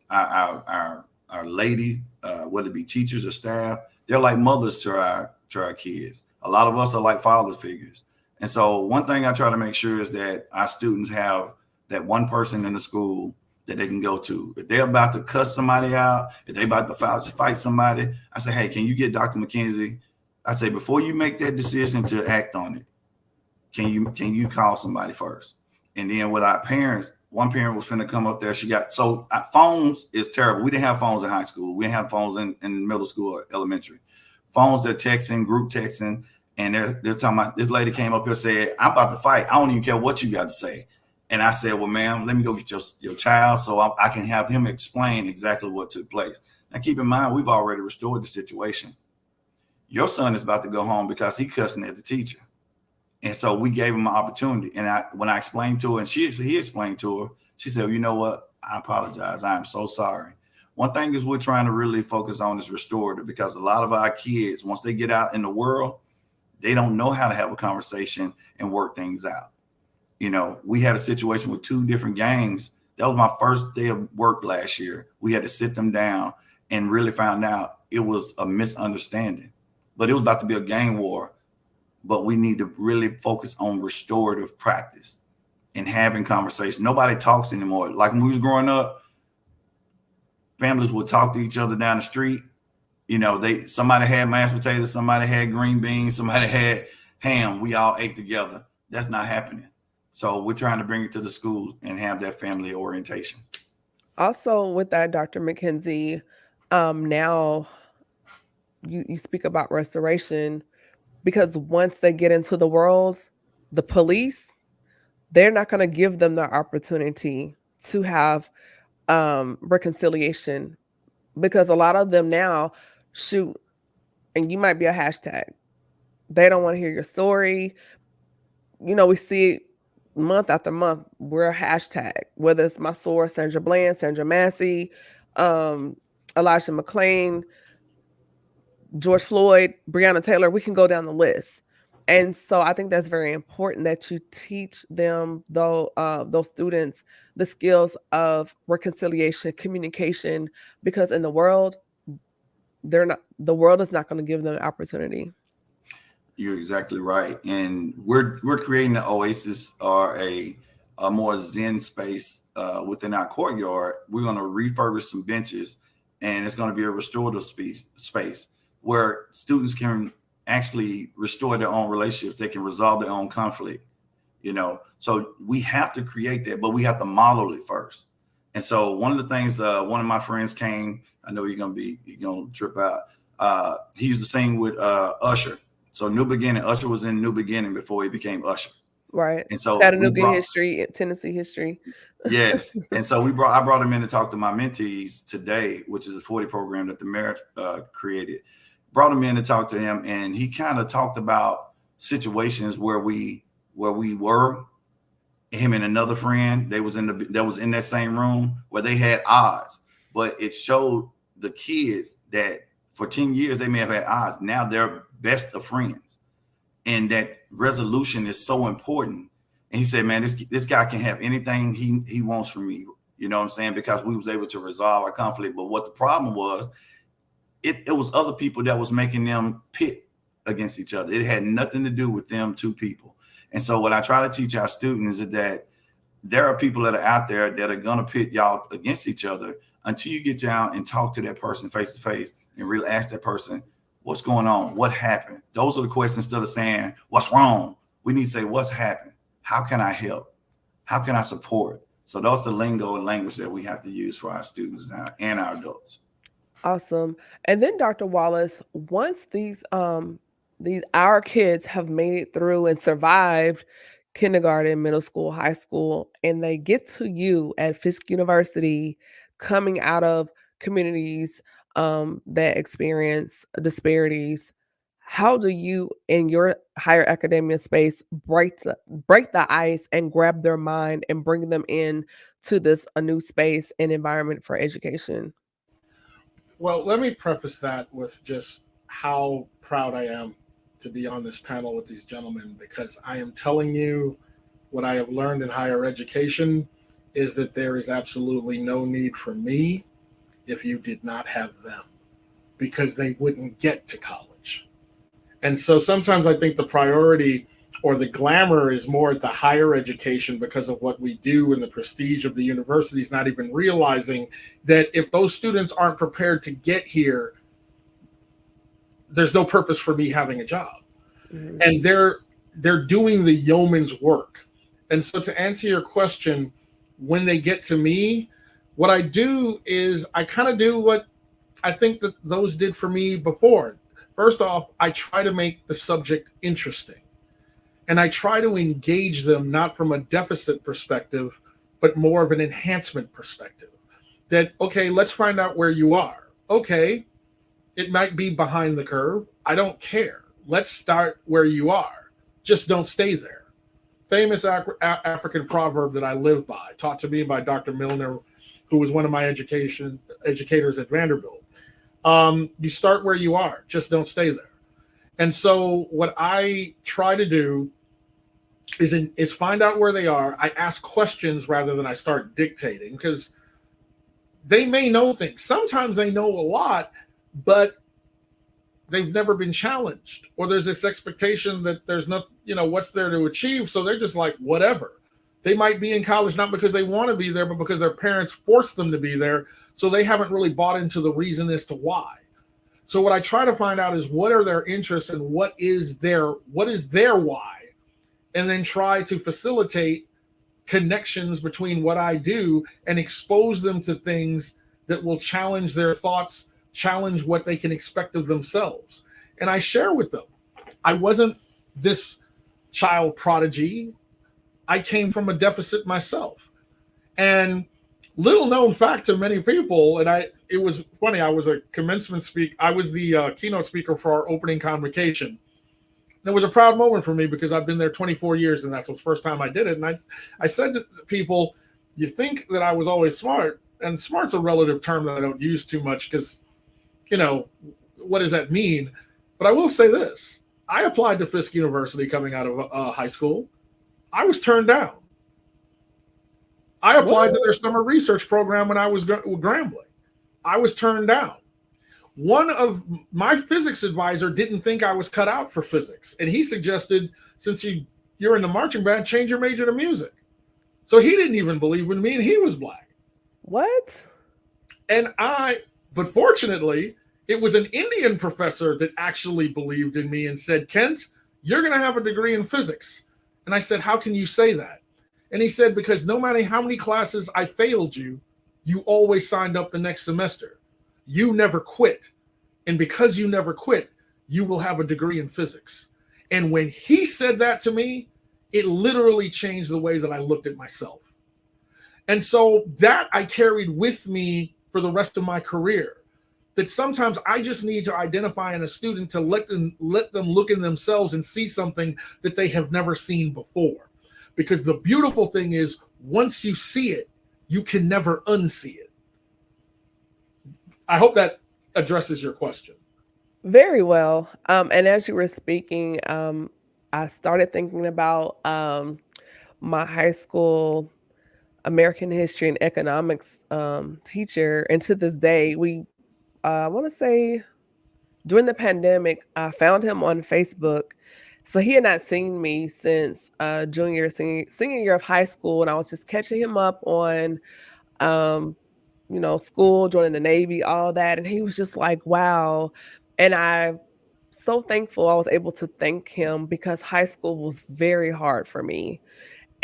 our lady, whether it be teachers or staff, they're like mothers to our kids. A lot of us are like father figures. And so one thing I try to make sure is that our students have that one person in the school that they can go to. If they're about to cuss somebody out, if they're about to fight somebody, I say, hey, can you get Dr. McKenzie? I say, before you make that decision to act on it, can you call somebody first? And then with our parents, one parent was finna come up there. Phones is terrible. We didn't have phones in high school. We didn't have phones in middle school or elementary. Phones, they're texting, group texting. And they're talking about, this lady came up here and said, I'm about to fight. I don't even care what you got to say. And I said, well, ma'am, let me go get your child so I can have him explain exactly what took place. Now, keep in mind, we've already restored the situation. Your son is about to go home because he cussing at the teacher. And so we gave him an opportunity. And when I explained to her, and he explained to her, she said, well, you know what? I apologize. I am so sorry. One thing is we're trying to really focus on is restorative, because a lot of our kids, once they get out in the world, they don't know how to have a conversation and work things out. You know, we had a situation with 2 different gangs. That was my first day of work last year. We had to sit them down and really found out it was a misunderstanding, but it was about to be a gang war. But we need to really focus on restorative practice and having conversation. Nobody talks anymore. Like when we was growing up, families would talk to each other down the street. You know, somebody had mashed potatoes, somebody had green beans, somebody had ham. We all ate together. That's not happening. So we're trying to bring it to the schools and have that family orientation. Also, with that, Dr. McKenzie, now you speak about restoration, because once they get into the world, the police, they're not going to give them the opportunity to have reconciliation, because a lot of them now shoot, and you might be a hashtag. They don't want to hear your story. You know, we see it month after month. We're a hashtag, whether it's my source, Sandra Bland, Sandra Massey, Elijah McClain, George Floyd, Breonna Taylor. We can go down the list. And so I think that's very important that you teach them, though, those students, the skills of reconciliation, communication, because in the world, the world is not going to give them opportunity. You're exactly right. And we're creating an oasis or a more zen space within our courtyard. We're going to refurbish some benches, and it's going to be a restorative space where students can actually restore their own relationships. They can resolve their own conflict, you know. So we have to create that, but we have to model it first. And so one of the things, one of my friends came, I know you're going to trip out. He used to sing with Usher. So New Beginning, Usher was in New Beginning before he became Usher. Right. And so Chattanooga history, Tennessee history. Yes. And so I brought him in to talk to my mentees today, which is a 40 program that the mayor created. Brought him in to talk to him, and he kind of talked about situations where we were, him and another friend, that was in that same room, where they had odds, but it showed the kids that for 10 years they may have had odds. Now they're best of friends, and that resolution is so important. And he said, man, this guy can have anything he wants from me, you know what I'm saying, because we was able to resolve our conflict. But what the problem was, it was other people that was making them pit against each other. It had nothing to do with them 2 people. And so what I try to teach our students is that there are people that are out there that are going to pit y'all against each other until you get down and talk to that person face to face and really ask that person, what's going on? What happened? Those are the questions. Instead of saying, what's wrong? We need to say, what's happened? How can I help? How can I support? So those are the lingo and language that we have to use for our students now and our adults. Awesome. And then Dr. Wallace, once our kids have made it through and survived kindergarten, middle school, high school, and they get to you at Fisk University, coming out of communities that experience disparities, how do you, in your higher academia space, break the ice and grab their mind and bring them in to a new space and environment for education? Well, let me preface that with just how proud I am to be on this panel with these gentlemen, because I am telling you what I have learned in higher education is that there is absolutely no need for me if you did not have them, because they wouldn't get to college. And so sometimes I think the priority or the glamour is more at the higher education because of what we do and the prestige of the universities, not even realizing that if those students aren't prepared to get here, there's no purpose for me having a job. Mm-hmm. And they're doing the yeoman's work. And so to answer your question, when they get to me, what I do is I kind of do what I think that those did for me before. First off, I try to make the subject interesting. And I try to engage them not from a deficit perspective, but more of an enhancement perspective. That, okay, let's find out where you are. Okay, it might be behind the curve. I don't care. Let's start where you are. Just don't stay there. Famous African proverb that I live by, taught to me by Dr. Milner, who was one of my educators at Vanderbilt. You start where you are. Just don't stay there. And so what I try to do is find out where they are. I ask questions rather than I start dictating, because they may know things. Sometimes they know a lot, but they've never been challenged, or there's this expectation that there's no, what's there to achieve. So they're just like, whatever. They might be in college not because they want to be there, but because their parents forced them to be there. So they haven't really bought into the reason as to why. So what I try to find out is what are their interests and what is their why, and then try to facilitate connections between what I do and expose them to things that will challenge their thoughts, challenge what they can expect of themselves. And I share with them. I wasn't this child prodigy. I came from a deficit myself. And little known fact to many people, and it was funny, I was a commencement speaker. I was the keynote speaker for our opening convocation. And it was a proud moment for me because I've been there 24 years, and that's the first time I did it. And I said to people, you think that I was always smart, and smart's a relative term that I don't use too much because, what does that mean? But I will say this. I applied to Fisk University coming out of high school. I was turned down. I applied to their summer research program when I was Grambling. I was turned down. One of my physics advisor didn't think I was cut out for physics. And he suggested, since you're in the marching band, change your major to music. So he didn't even believe in me, and he was black. What? But fortunately, it was an Indian professor that actually believed in me and said, Kent, you're going to have a degree in physics. And I said, how can you say that? And he said, because no matter how many classes I failed you, you always signed up the next semester. You never quit. And because you never quit, you will have a degree in physics. And when he said that to me, it literally changed the way that I looked at myself. And so that I carried with me for the rest of my career. That sometimes I just need to identify in a student to let them look in themselves and see something that they have never seen before. Because the beautiful thing is, once you see it, you can never unsee it. I hope that addresses your question. Very well. And as you were speaking, I started thinking about my high school American history and economics teacher. And to this day, I want to say during the pandemic, I found him on Facebook. So he had not seen me since senior year of high school. And I was just catching him up on um, school, joining the Navy, all that. And he was just like, wow. And I'm so thankful I was able to thank him because high school was very hard for me.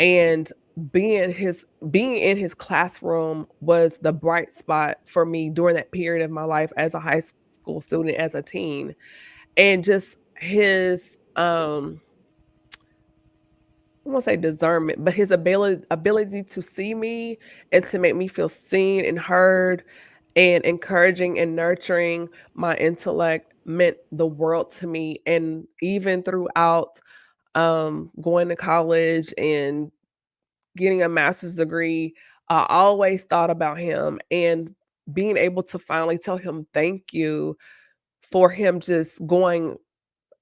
And being in his classroom was the bright spot for me during that period of my life as a high school student, as a teen. And just his I won't say discernment, but his ability to see me and to make me feel seen and heard and encouraging and nurturing my intellect meant the world to me. And even throughout going to college and getting a master's degree, I always thought about him, and being able to finally tell him thank you for him just going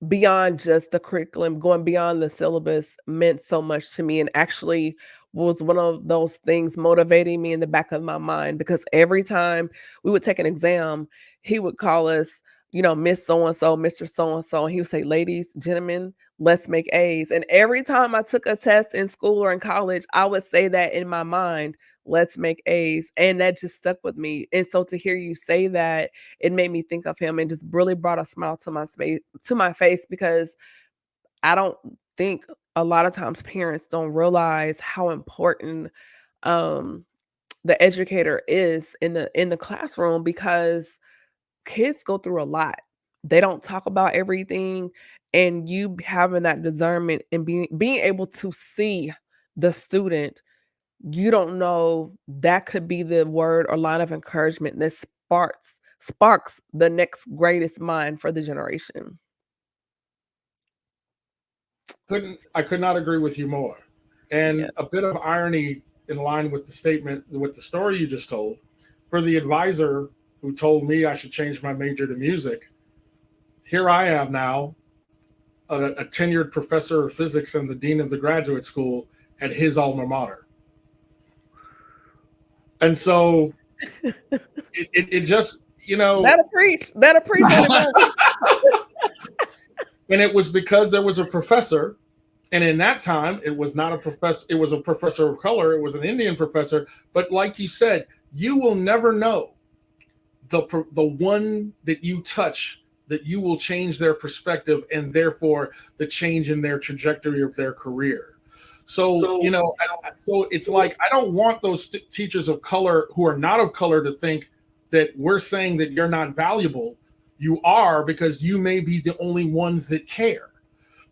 beyond just the curriculum, going beyond the syllabus meant so much to me, and actually was one of those things motivating me in the back of my mind, because every time we would take an exam, he would call us, Miss so and so, Mr. so and so, and he would say, ladies, gentlemen, let's make A's. And every time I took a test in school or in college, I would say that in my mind, let's make A's. And that just stuck with me. And so to hear you say that, it made me think of him and just really brought a smile to my face, because I don't think a lot of times parents don't realize how important um, the educator is in the classroom, because kids go through a lot. They don't talk about everything. and you having that discernment and being able to see the student, you don't know, that could be the word or line of encouragement that sparks the next greatest mind for the generation. I could not agree with you more. And Yeah. a bit of irony in line with the statement, with the story you just told, for the advisor who told me I should change my major to music, here I am now, a tenured professor of physics and the dean of the graduate school at his alma mater. And so it just, That'll preach. and it was because there was a professor, and in that time it was not a professor, it was a professor of color, it was an Indian professor. But like you said, you will never know the one that you touch that you will change their perspective and therefore the change in their trajectory of their career. So so it's like, I don't want those teachers of color who are not of color to think that we're saying that you're not valuable. You are, because you may be the only ones that care.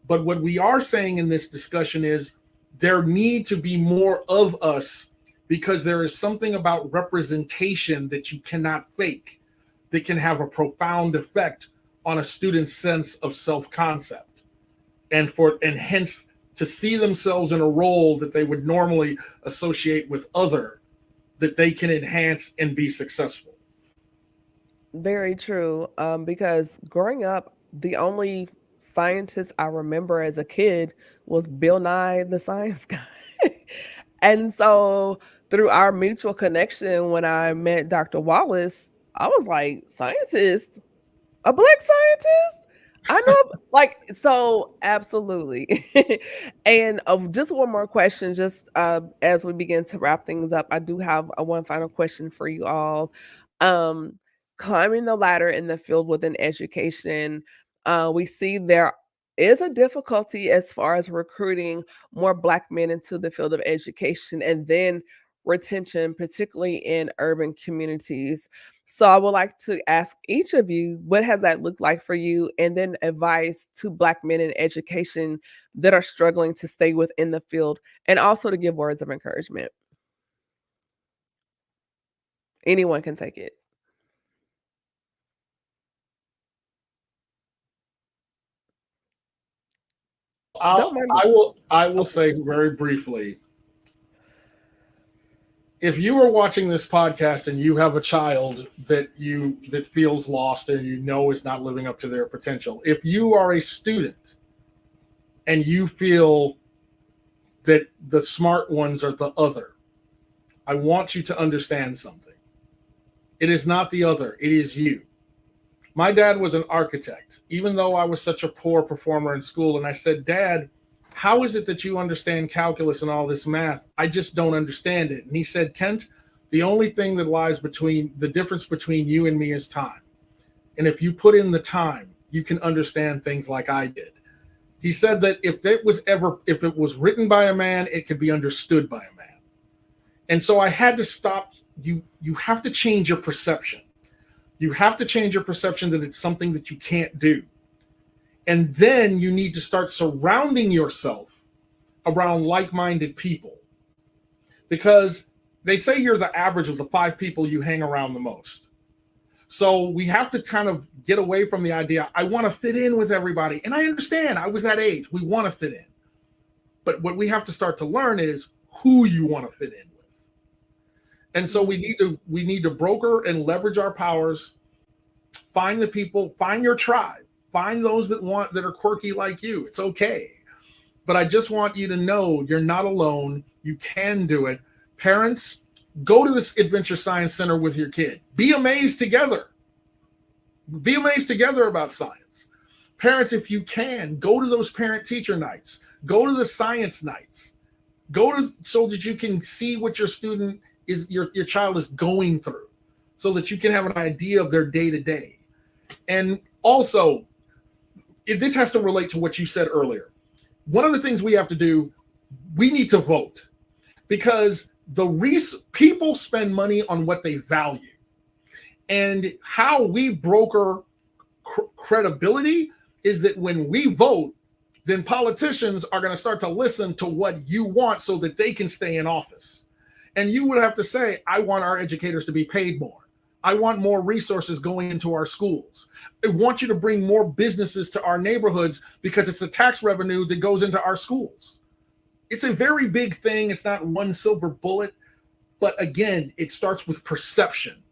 But what we are saying in this discussion is there need to be more of us, because there is something about representation that you cannot fake that can have a profound effect on a student's sense of self-concept, and hence to see themselves in a role that they would normally associate with other, that they can enhance and be successful. Very true. Because growing up, the only scientist I remember as a kid was Bill Nye the Science Guy. And so through our mutual connection, when I met Dr. Wallace, I was like, scientist? A Black scientist? I know, like, so absolutely. And just one more question, just as we begin to wrap things up, I do have one final question for you all. Um, Climbing the ladder in the field within education, we see there is a difficulty as far as recruiting more Black men into the field of education, and then retention, particularly in urban communities. So I would like to ask each of you, what has that looked like for you? And then advice to Black men in education that are struggling to stay within the field, and also to give words of encouragement. Anyone can take it. Don't mind me. I will say very briefly, if you are watching this podcast and you have a child that feels lost and is not living up to their potential, if you are a student and you feel that the smart ones are the other, I want you to understand something. It is not the other, it is you. My dad was an architect, even though I was such a poor performer in school. And I said, Dad, how is it that you understand calculus and all this math? I just don't understand it. And he said, Kent, the only thing that lies between the difference between you and me is time. And if you put in the time, you can understand things like I did. He said that if it was written by a man, it could be understood by a man. And so I had to stop. You have to change your perception. You have to change your perception that it's something that you can't do. And then you need to start surrounding yourself around like-minded people, because they say you're the average of the 5 people you hang around the most. So we have to kind of get away from the idea, I want to fit in with everybody. And I understand, I was that age. We want to fit in. But what we have to start to learn is who you want to fit in with. And so we need to broker and leverage our powers, find the people, find your tribe, find those that are quirky like you. It's okay. But I just want you to know you're not alone. You can do it. Parents, go to this Adventure Science Center with your kid. Be amazed together. Be amazed together about science. Parents, if you can, go to those parent-teacher nights. Go to the science nights. So that you can see what your student is, your child is going through, so that you can have an idea of their day-to-day. And also, this has to relate to what you said earlier. One of the things we have to do, we need to vote, because people spend money on what they value, and how we broker credibility is that when we vote, then politicians are going to start to listen to what you want so that they can stay in office. And you would have to say, I want our educators to be paid more. I want more resources going into our schools. I want you to bring more businesses to our neighborhoods because it's the tax revenue that goes into our schools. It's a very big thing. It's not one silver bullet. But again, it starts with perception.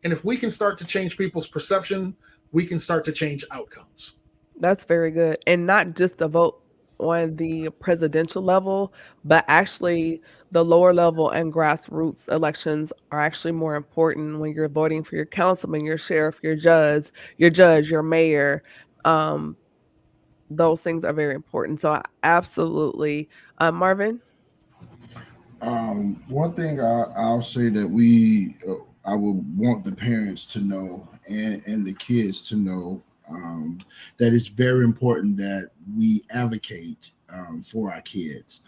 And if we can start to change people's perception, we can start to change outcomes. That's very good. And not just a vote on the presidential level, but actually the lower level and grassroots elections are actually more important when you're voting for your councilman, your sheriff, your judge, your mayor. Um, those things are very important. So absolutely. Marvin? One thing I'll say that I would want the parents to know and the kids to know that it's very important that we advocate for our kids.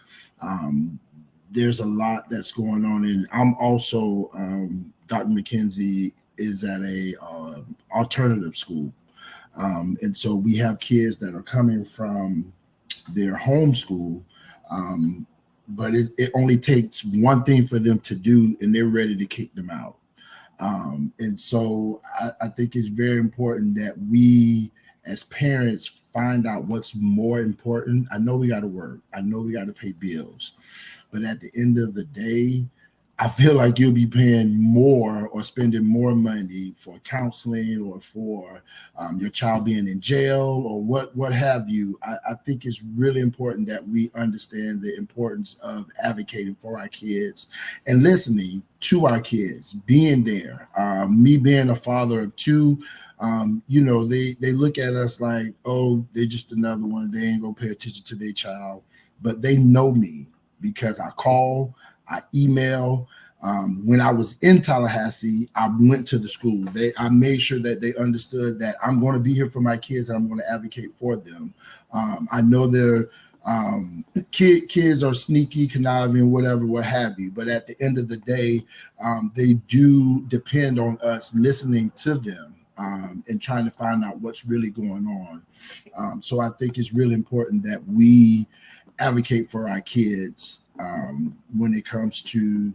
There's a lot that's going on, and I'm also Dr. McKenzie is at a alternative school, and so we have kids that are coming from their home school. But it only takes one thing for them to do, and they're ready to kick them out. And so I think it's very important that we, as parents, find out what's more important. I know we got to work. I know we got to pay bills. But at the end of the day, I feel like you'll be paying more or spending more money for counseling or for your child being in jail or what have you. I think it's really important that we understand the importance of advocating for our kids and listening to our kids, being there. Me being a father of two, they look at us like, oh, they're just another one. They ain't gonna pay attention to their child, but they know me because I call, I email. When I was in Tallahassee, I went to the school. I made sure that they understood that I'm going to be here for my kids and I'm going to advocate for them. I know they're kids are sneaky, conniving, whatever, what have you. But at the end of the day, they do depend on us listening to them and trying to find out what's really going on. So I think it's really important that we advocate for our kids when it comes to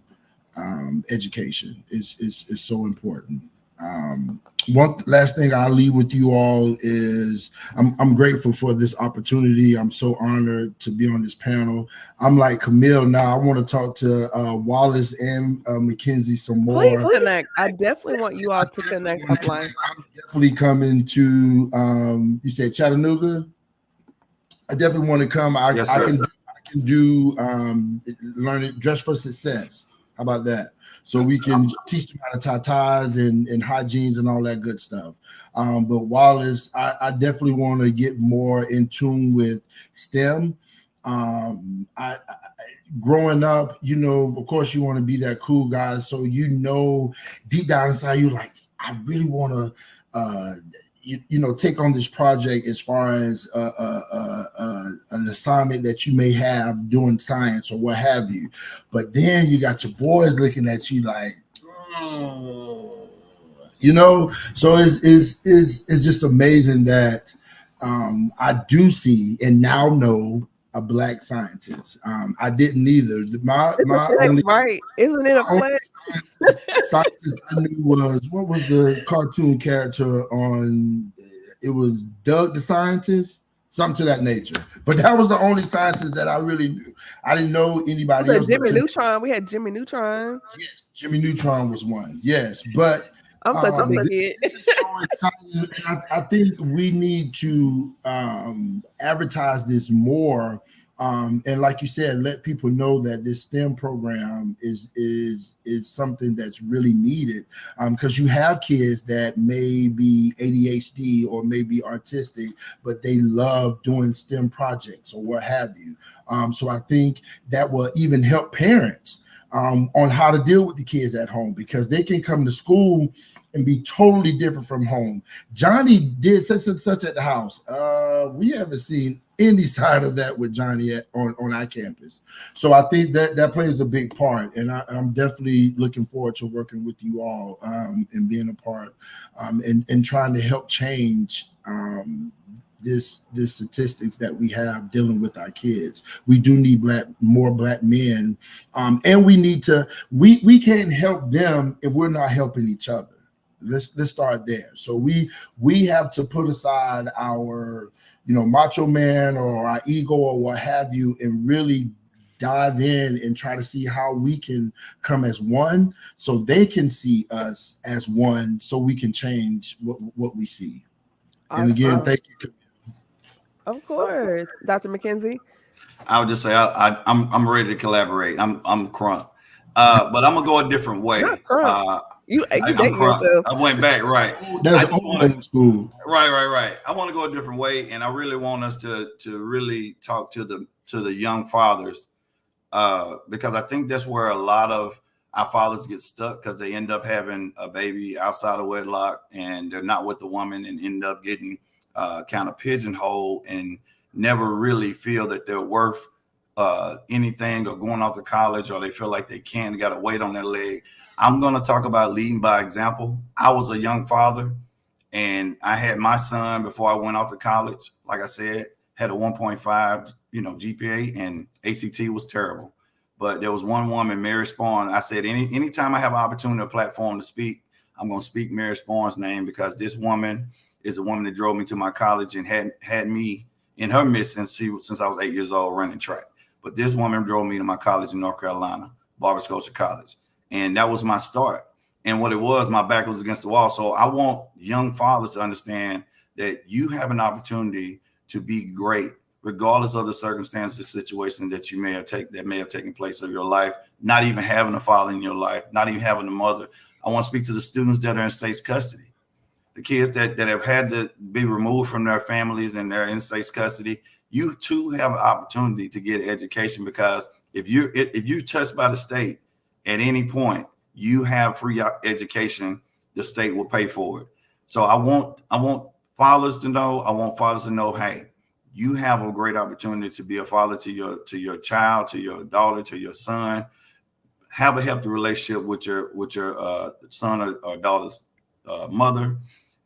education. Is so important. One last thing I'll leave with you all is I'm grateful for this opportunity. I'm so honored to be on this panel. I'm like Camille now. I want to talk to Wallace and McKenzie some more. Please connect. I definitely want you all to connect offline. I'm definitely coming to you said Chattanooga. I definitely want to come. I can do learn it Dress for Success. How about that? So we can teach them how to tie ties and hygienes and all that good stuff. But Wallace, I definitely want to get more in tune with STEM. I growing up, of course you want to be that cool guy. So deep down inside you're like, I really want to take on this project as far as an assignment that you may have doing science or what have you. But then you got your boys looking at you like, so it's just amazing that I do see and now know a Black scientist. I didn't either. My only right, isn't it a flex? Scientist I knew was what was the cartoon character on? It was Doug the Scientist, something to that nature. But that was the only scientist that I really knew. I didn't know anybody else. Jimmy Neutron. We had Jimmy Neutron. Yes, Jimmy Neutron was one. Yes, but I'm such a idiot. This is so exciting. And I think we need to advertise this more. And like you said, let people know that this STEM program is something that's really needed because you have kids that may be ADHD or may be artistic, but they love doing STEM projects or what have you. So I think that will even help parents on how to deal with the kids at home because they can come to school and be totally different from home. Johnny did such and such at the house. We haven't seen any side of that with Johnny on our campus. So I think that plays a big part. And I'm definitely looking forward to working with you all and being a part and trying to help change this statistics that we have dealing with our kids. We do need more black men, and we can't help them if we're not helping each other. Let's start there. So we have to put aside our macho man or our ego or what have you, and really dive in and try to see how we can come as one, so they can see us as one, so we can change what we see. Awesome. And again, thank you. Of course, Dr. McKenzie. I would just say I'm ready to collaborate. I'm crunk, but I'm gonna go a different way. You I'm crunk. yourself. I went back, right? That's old school. Right. I want to go a different way, and I really want us to really talk to the young fathers, because I think that's where a lot of our fathers get stuck, because they end up having a baby outside of wedlock, and they're not with the woman, and end up getting kind of pigeonholed and never really feel that they're worth anything, or going off to college, or they feel like they can't, got to wait on their leg. I'm going to talk about leading by example. I was a young father, and I had my son before I went off to college. Like I said, had a 1.5, GPA, and ACT was terrible. But there was one woman, Mary Spawn. I said, anytime I have an opportunity, a platform to speak, I'm going to speak Mary Spawn's name, because this woman is the woman that drove me to my college and had me in her midst since I was 8 years old running track. But this woman drove me to my college in North Carolina, Barbara Scotia College. And that was my start. And what it was, my back was against the wall. So I want young fathers to understand that you have an opportunity to be great, regardless of the circumstances, situation that may have taken place of your life, not even having a father in your life, not even having a mother. I want to speak to the students that are in state's custody, the kids that have had to be removed from their families and they're in state's custody. You too have an opportunity to get education, because if you're touched by the state at any point, you have free education. The state will pay for it. So I want fathers to know, hey, you have a great opportunity to be a father to your child, to your daughter, to your son. Have a healthy relationship with your son or daughter's mother,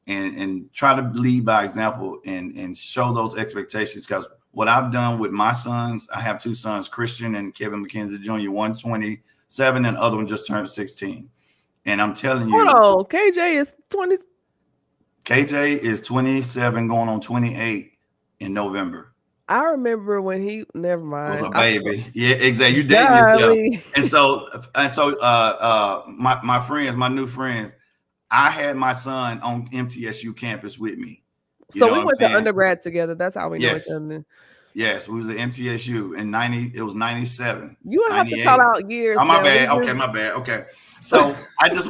and try to lead by example and show those expectations. Because what I've done with my sons, I have two sons, Christian and Kevin McKenzie Jr., one 27 and the other one just turned 16. And I'm telling you, hold on, KJ is 20. KJ is 27 going on 28 in November. I remember when he never mind. Was a baby. Yeah, exactly. You dating yourself. And so my friends, my new friends, I had my son on MTSU campus with me. So we went to undergrad together. That's how we know each other. Yes, we was at MTSU in 90. It was 97. You don't have to call out years. Oh, my bad. Okay, my bad. Okay. So I just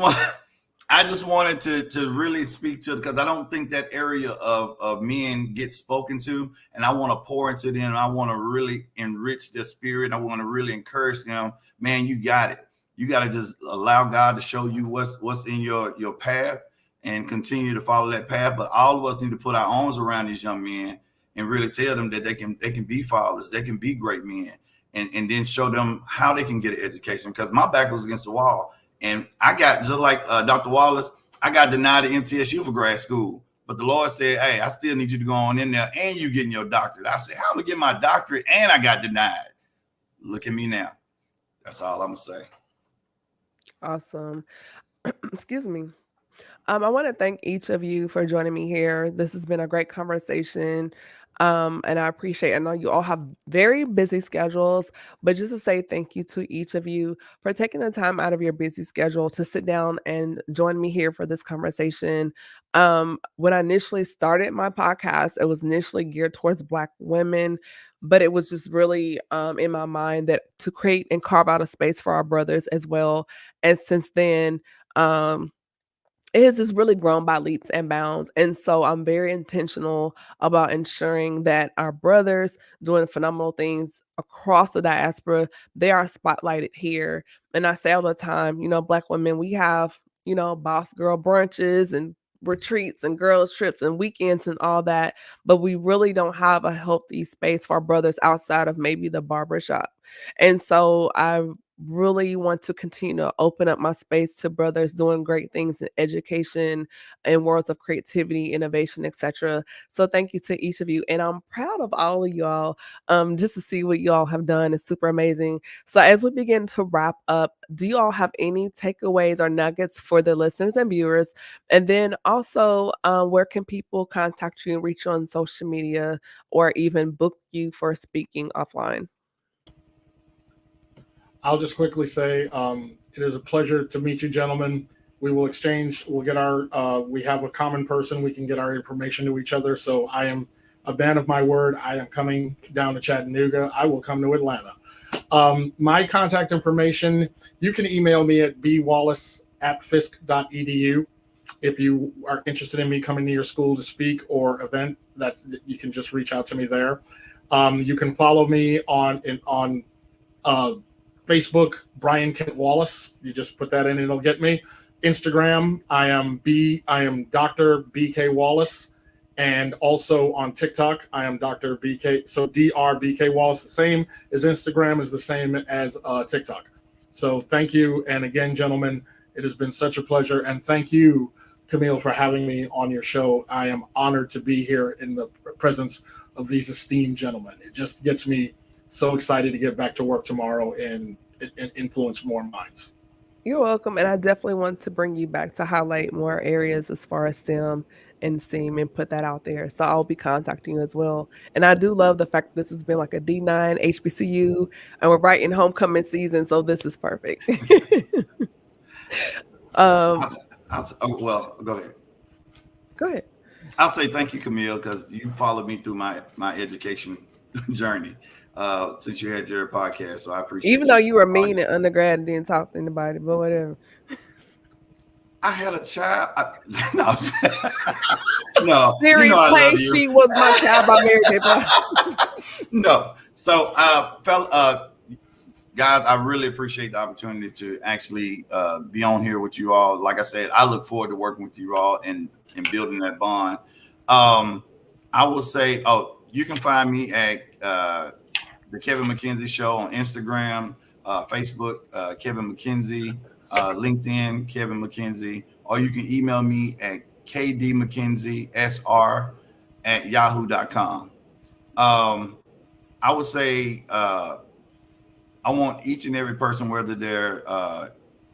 wanted to really speak to, because I don't think that area of men gets spoken to, and I want to pour into them. I want to really enrich their spirit. I want to really encourage them. Man, you got it. You got to just allow God to show you what's in your path, and continue to follow that path. But all of us need to put our arms around these young men and really tell them that they can be fathers, they can be great men, and then show them how they can get an education. Because my back was against the wall, and I got, just like Dr. Wallace, I got denied at MTSU for grad school. But the Lord said, hey, I still need you to go on in there, and you getting your doctorate. I said, how am I get my doctorate and I got denied? Look at me now. That's all I'm gonna say. Awesome. Excuse me. I want to thank each of you for joining me here. This has been a great conversation. And I appreciate, I know you all have very busy schedules, but just to say thank you to each of you for taking the time out of your busy schedule to sit down and join me here for this conversation. When I initially started my podcast, it was initially geared towards Black women, but it was just really in my mind that to create and carve out a space for our brothers as well. And since then, it has just really grown by leaps and bounds. And so I'm very intentional about ensuring that our brothers doing phenomenal things across the diaspora, they are spotlighted here. And I say all the time, Black women, we have, boss girl brunches and retreats and girls trips and weekends and all that, but we really don't have a healthy space for our brothers outside of maybe the barbershop. And so I really want to continue to open up my space to brothers doing great things in education and worlds of creativity, innovation, etc. So thank you to each of you. And I'm proud of all of y'all. Just to see what y'all have done is super amazing. So as we begin to wrap up, do you all have any takeaways or nuggets for the listeners and viewers? And then also, where can people contact you and reach you on social media or even book you for speaking offline? I'll just quickly say it is a pleasure to meet you, gentlemen. We will exchange. We'll get we have a common person. We can get our information to each other. So I am a man of my word. I am coming down to Chattanooga. I will come to Atlanta. My contact information, you can email me at bwallace@fisk.edu. If you are interested in me coming to your school to speak or event, you can just reach out to me there. You can follow me on Facebook, Brian Kent Wallace. You just put that in, it'll get me. Instagram, I am Dr. BK Wallace, and also on TikTok, I am Dr. BK. So Dr. BK Wallace, the same as Instagram, is the same as TikTok. So thank you, and again, gentlemen, it has been such a pleasure, and thank you, Camille, for having me on your show. I am honored to be here in the presence of these esteemed gentlemen. It just gets me so excited to get back to work tomorrow and influence more minds. You're welcome. And I definitely want to bring you back to highlight more areas as far as STEM and STEAM and put that out there. So I'll be contacting you as well. And I do love the fact that this has been like a D9 HBCU and we're right in homecoming season. So this is perfect. um, Well, go ahead. Go ahead. I'll say thank you, Camille, because you followed me through my education journey since you had your podcast. So I appreciate Even though you were mean in undergrad and didn't talk to anybody, but whatever. I had a child. No, no. Siri, You know I love you. She was my child by Mary J. Blige. No. So, guys, I really appreciate the opportunity to actually be on here with you all. Like I said, I look forward to working with you all and building that bond. I will say, you can find me at the Kevin McKenzie Show on Instagram, Facebook, Kevin McKenzie, LinkedIn, Kevin McKenzie, or you can email me at kdmckenzie@yahoo.com. I would say I want each and every person, whether they're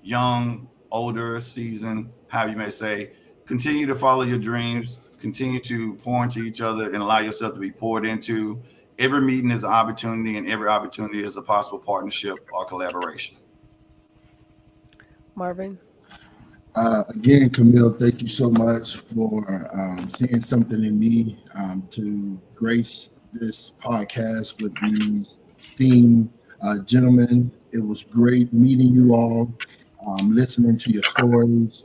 young, older, seasoned, however you may say, continue to follow your dreams, continue to pour into each other and allow yourself to be poured into. Every meeting is an opportunity, and every opportunity is a possible partnership or collaboration. Marvin? Again, Camille, thank you so much for seeing something in me to grace this podcast with these esteemed gentlemen. It was great meeting you all, listening to your stories,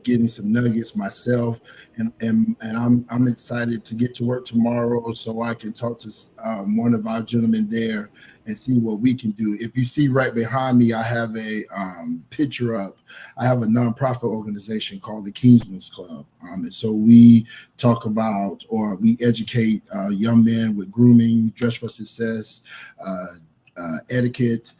getting some nuggets myself, and I'm excited to get to work tomorrow so I can talk to one of our gentlemen there and see what we can do. If you see right behind me, I have a picture up. I have a nonprofit organization called the Kingsman's Club, and so we talk about, or we educate young men with grooming, dress for success, etiquette,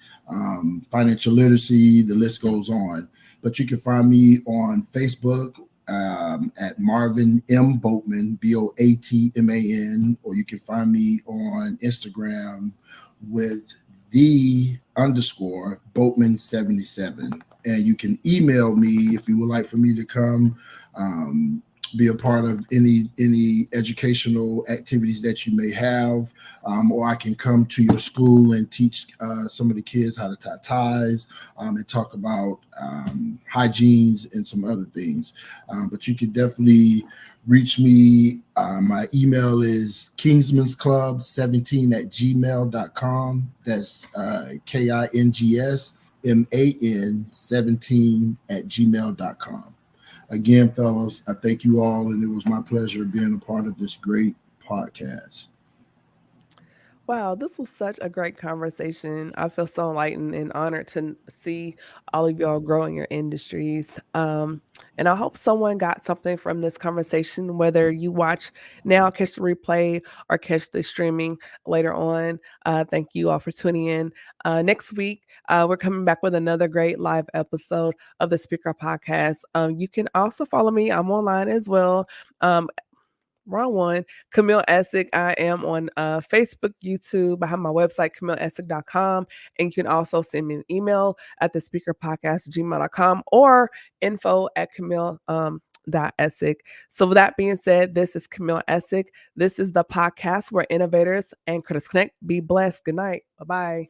financial literacy, the list goes on. But you can find me on Facebook at Marvin M. Boatman, Boatman, or you can find me on Instagram with _Boatman77. And you can email me if you would like for me to come be a part of any educational activities that you may have, or I can come to your school and teach some of the kids how to tie ties and talk about hygienes and some other things. But you can definitely reach me. My email is kingsmansclub17@gmail.com. That's KINGSMAN17@gmail.com. Again, fellas, I thank you all, and it was my pleasure being a part of this great podcast. Wow, this was such a great conversation. I feel so enlightened and honored to see all of y'all grow in your industries. And I hope someone got something from this conversation, whether you watch now, catch the replay, or catch the streaming later on. Thank you all for tuning in. Next week, we're coming back with another great live episode of the Speaker Podcast. You can also follow me. I'm online as well. Um, Wrong one. Camille Essick. I am on Facebook, YouTube. I have my website, CamilleEssick.com. And you can also send me an email at the speakerpodcast@gmail.com or info at Camille. Essick. So with that being said, this is Camille Essick. This is the podcast where innovators and critics connect. Be blessed. Good night. Bye-bye.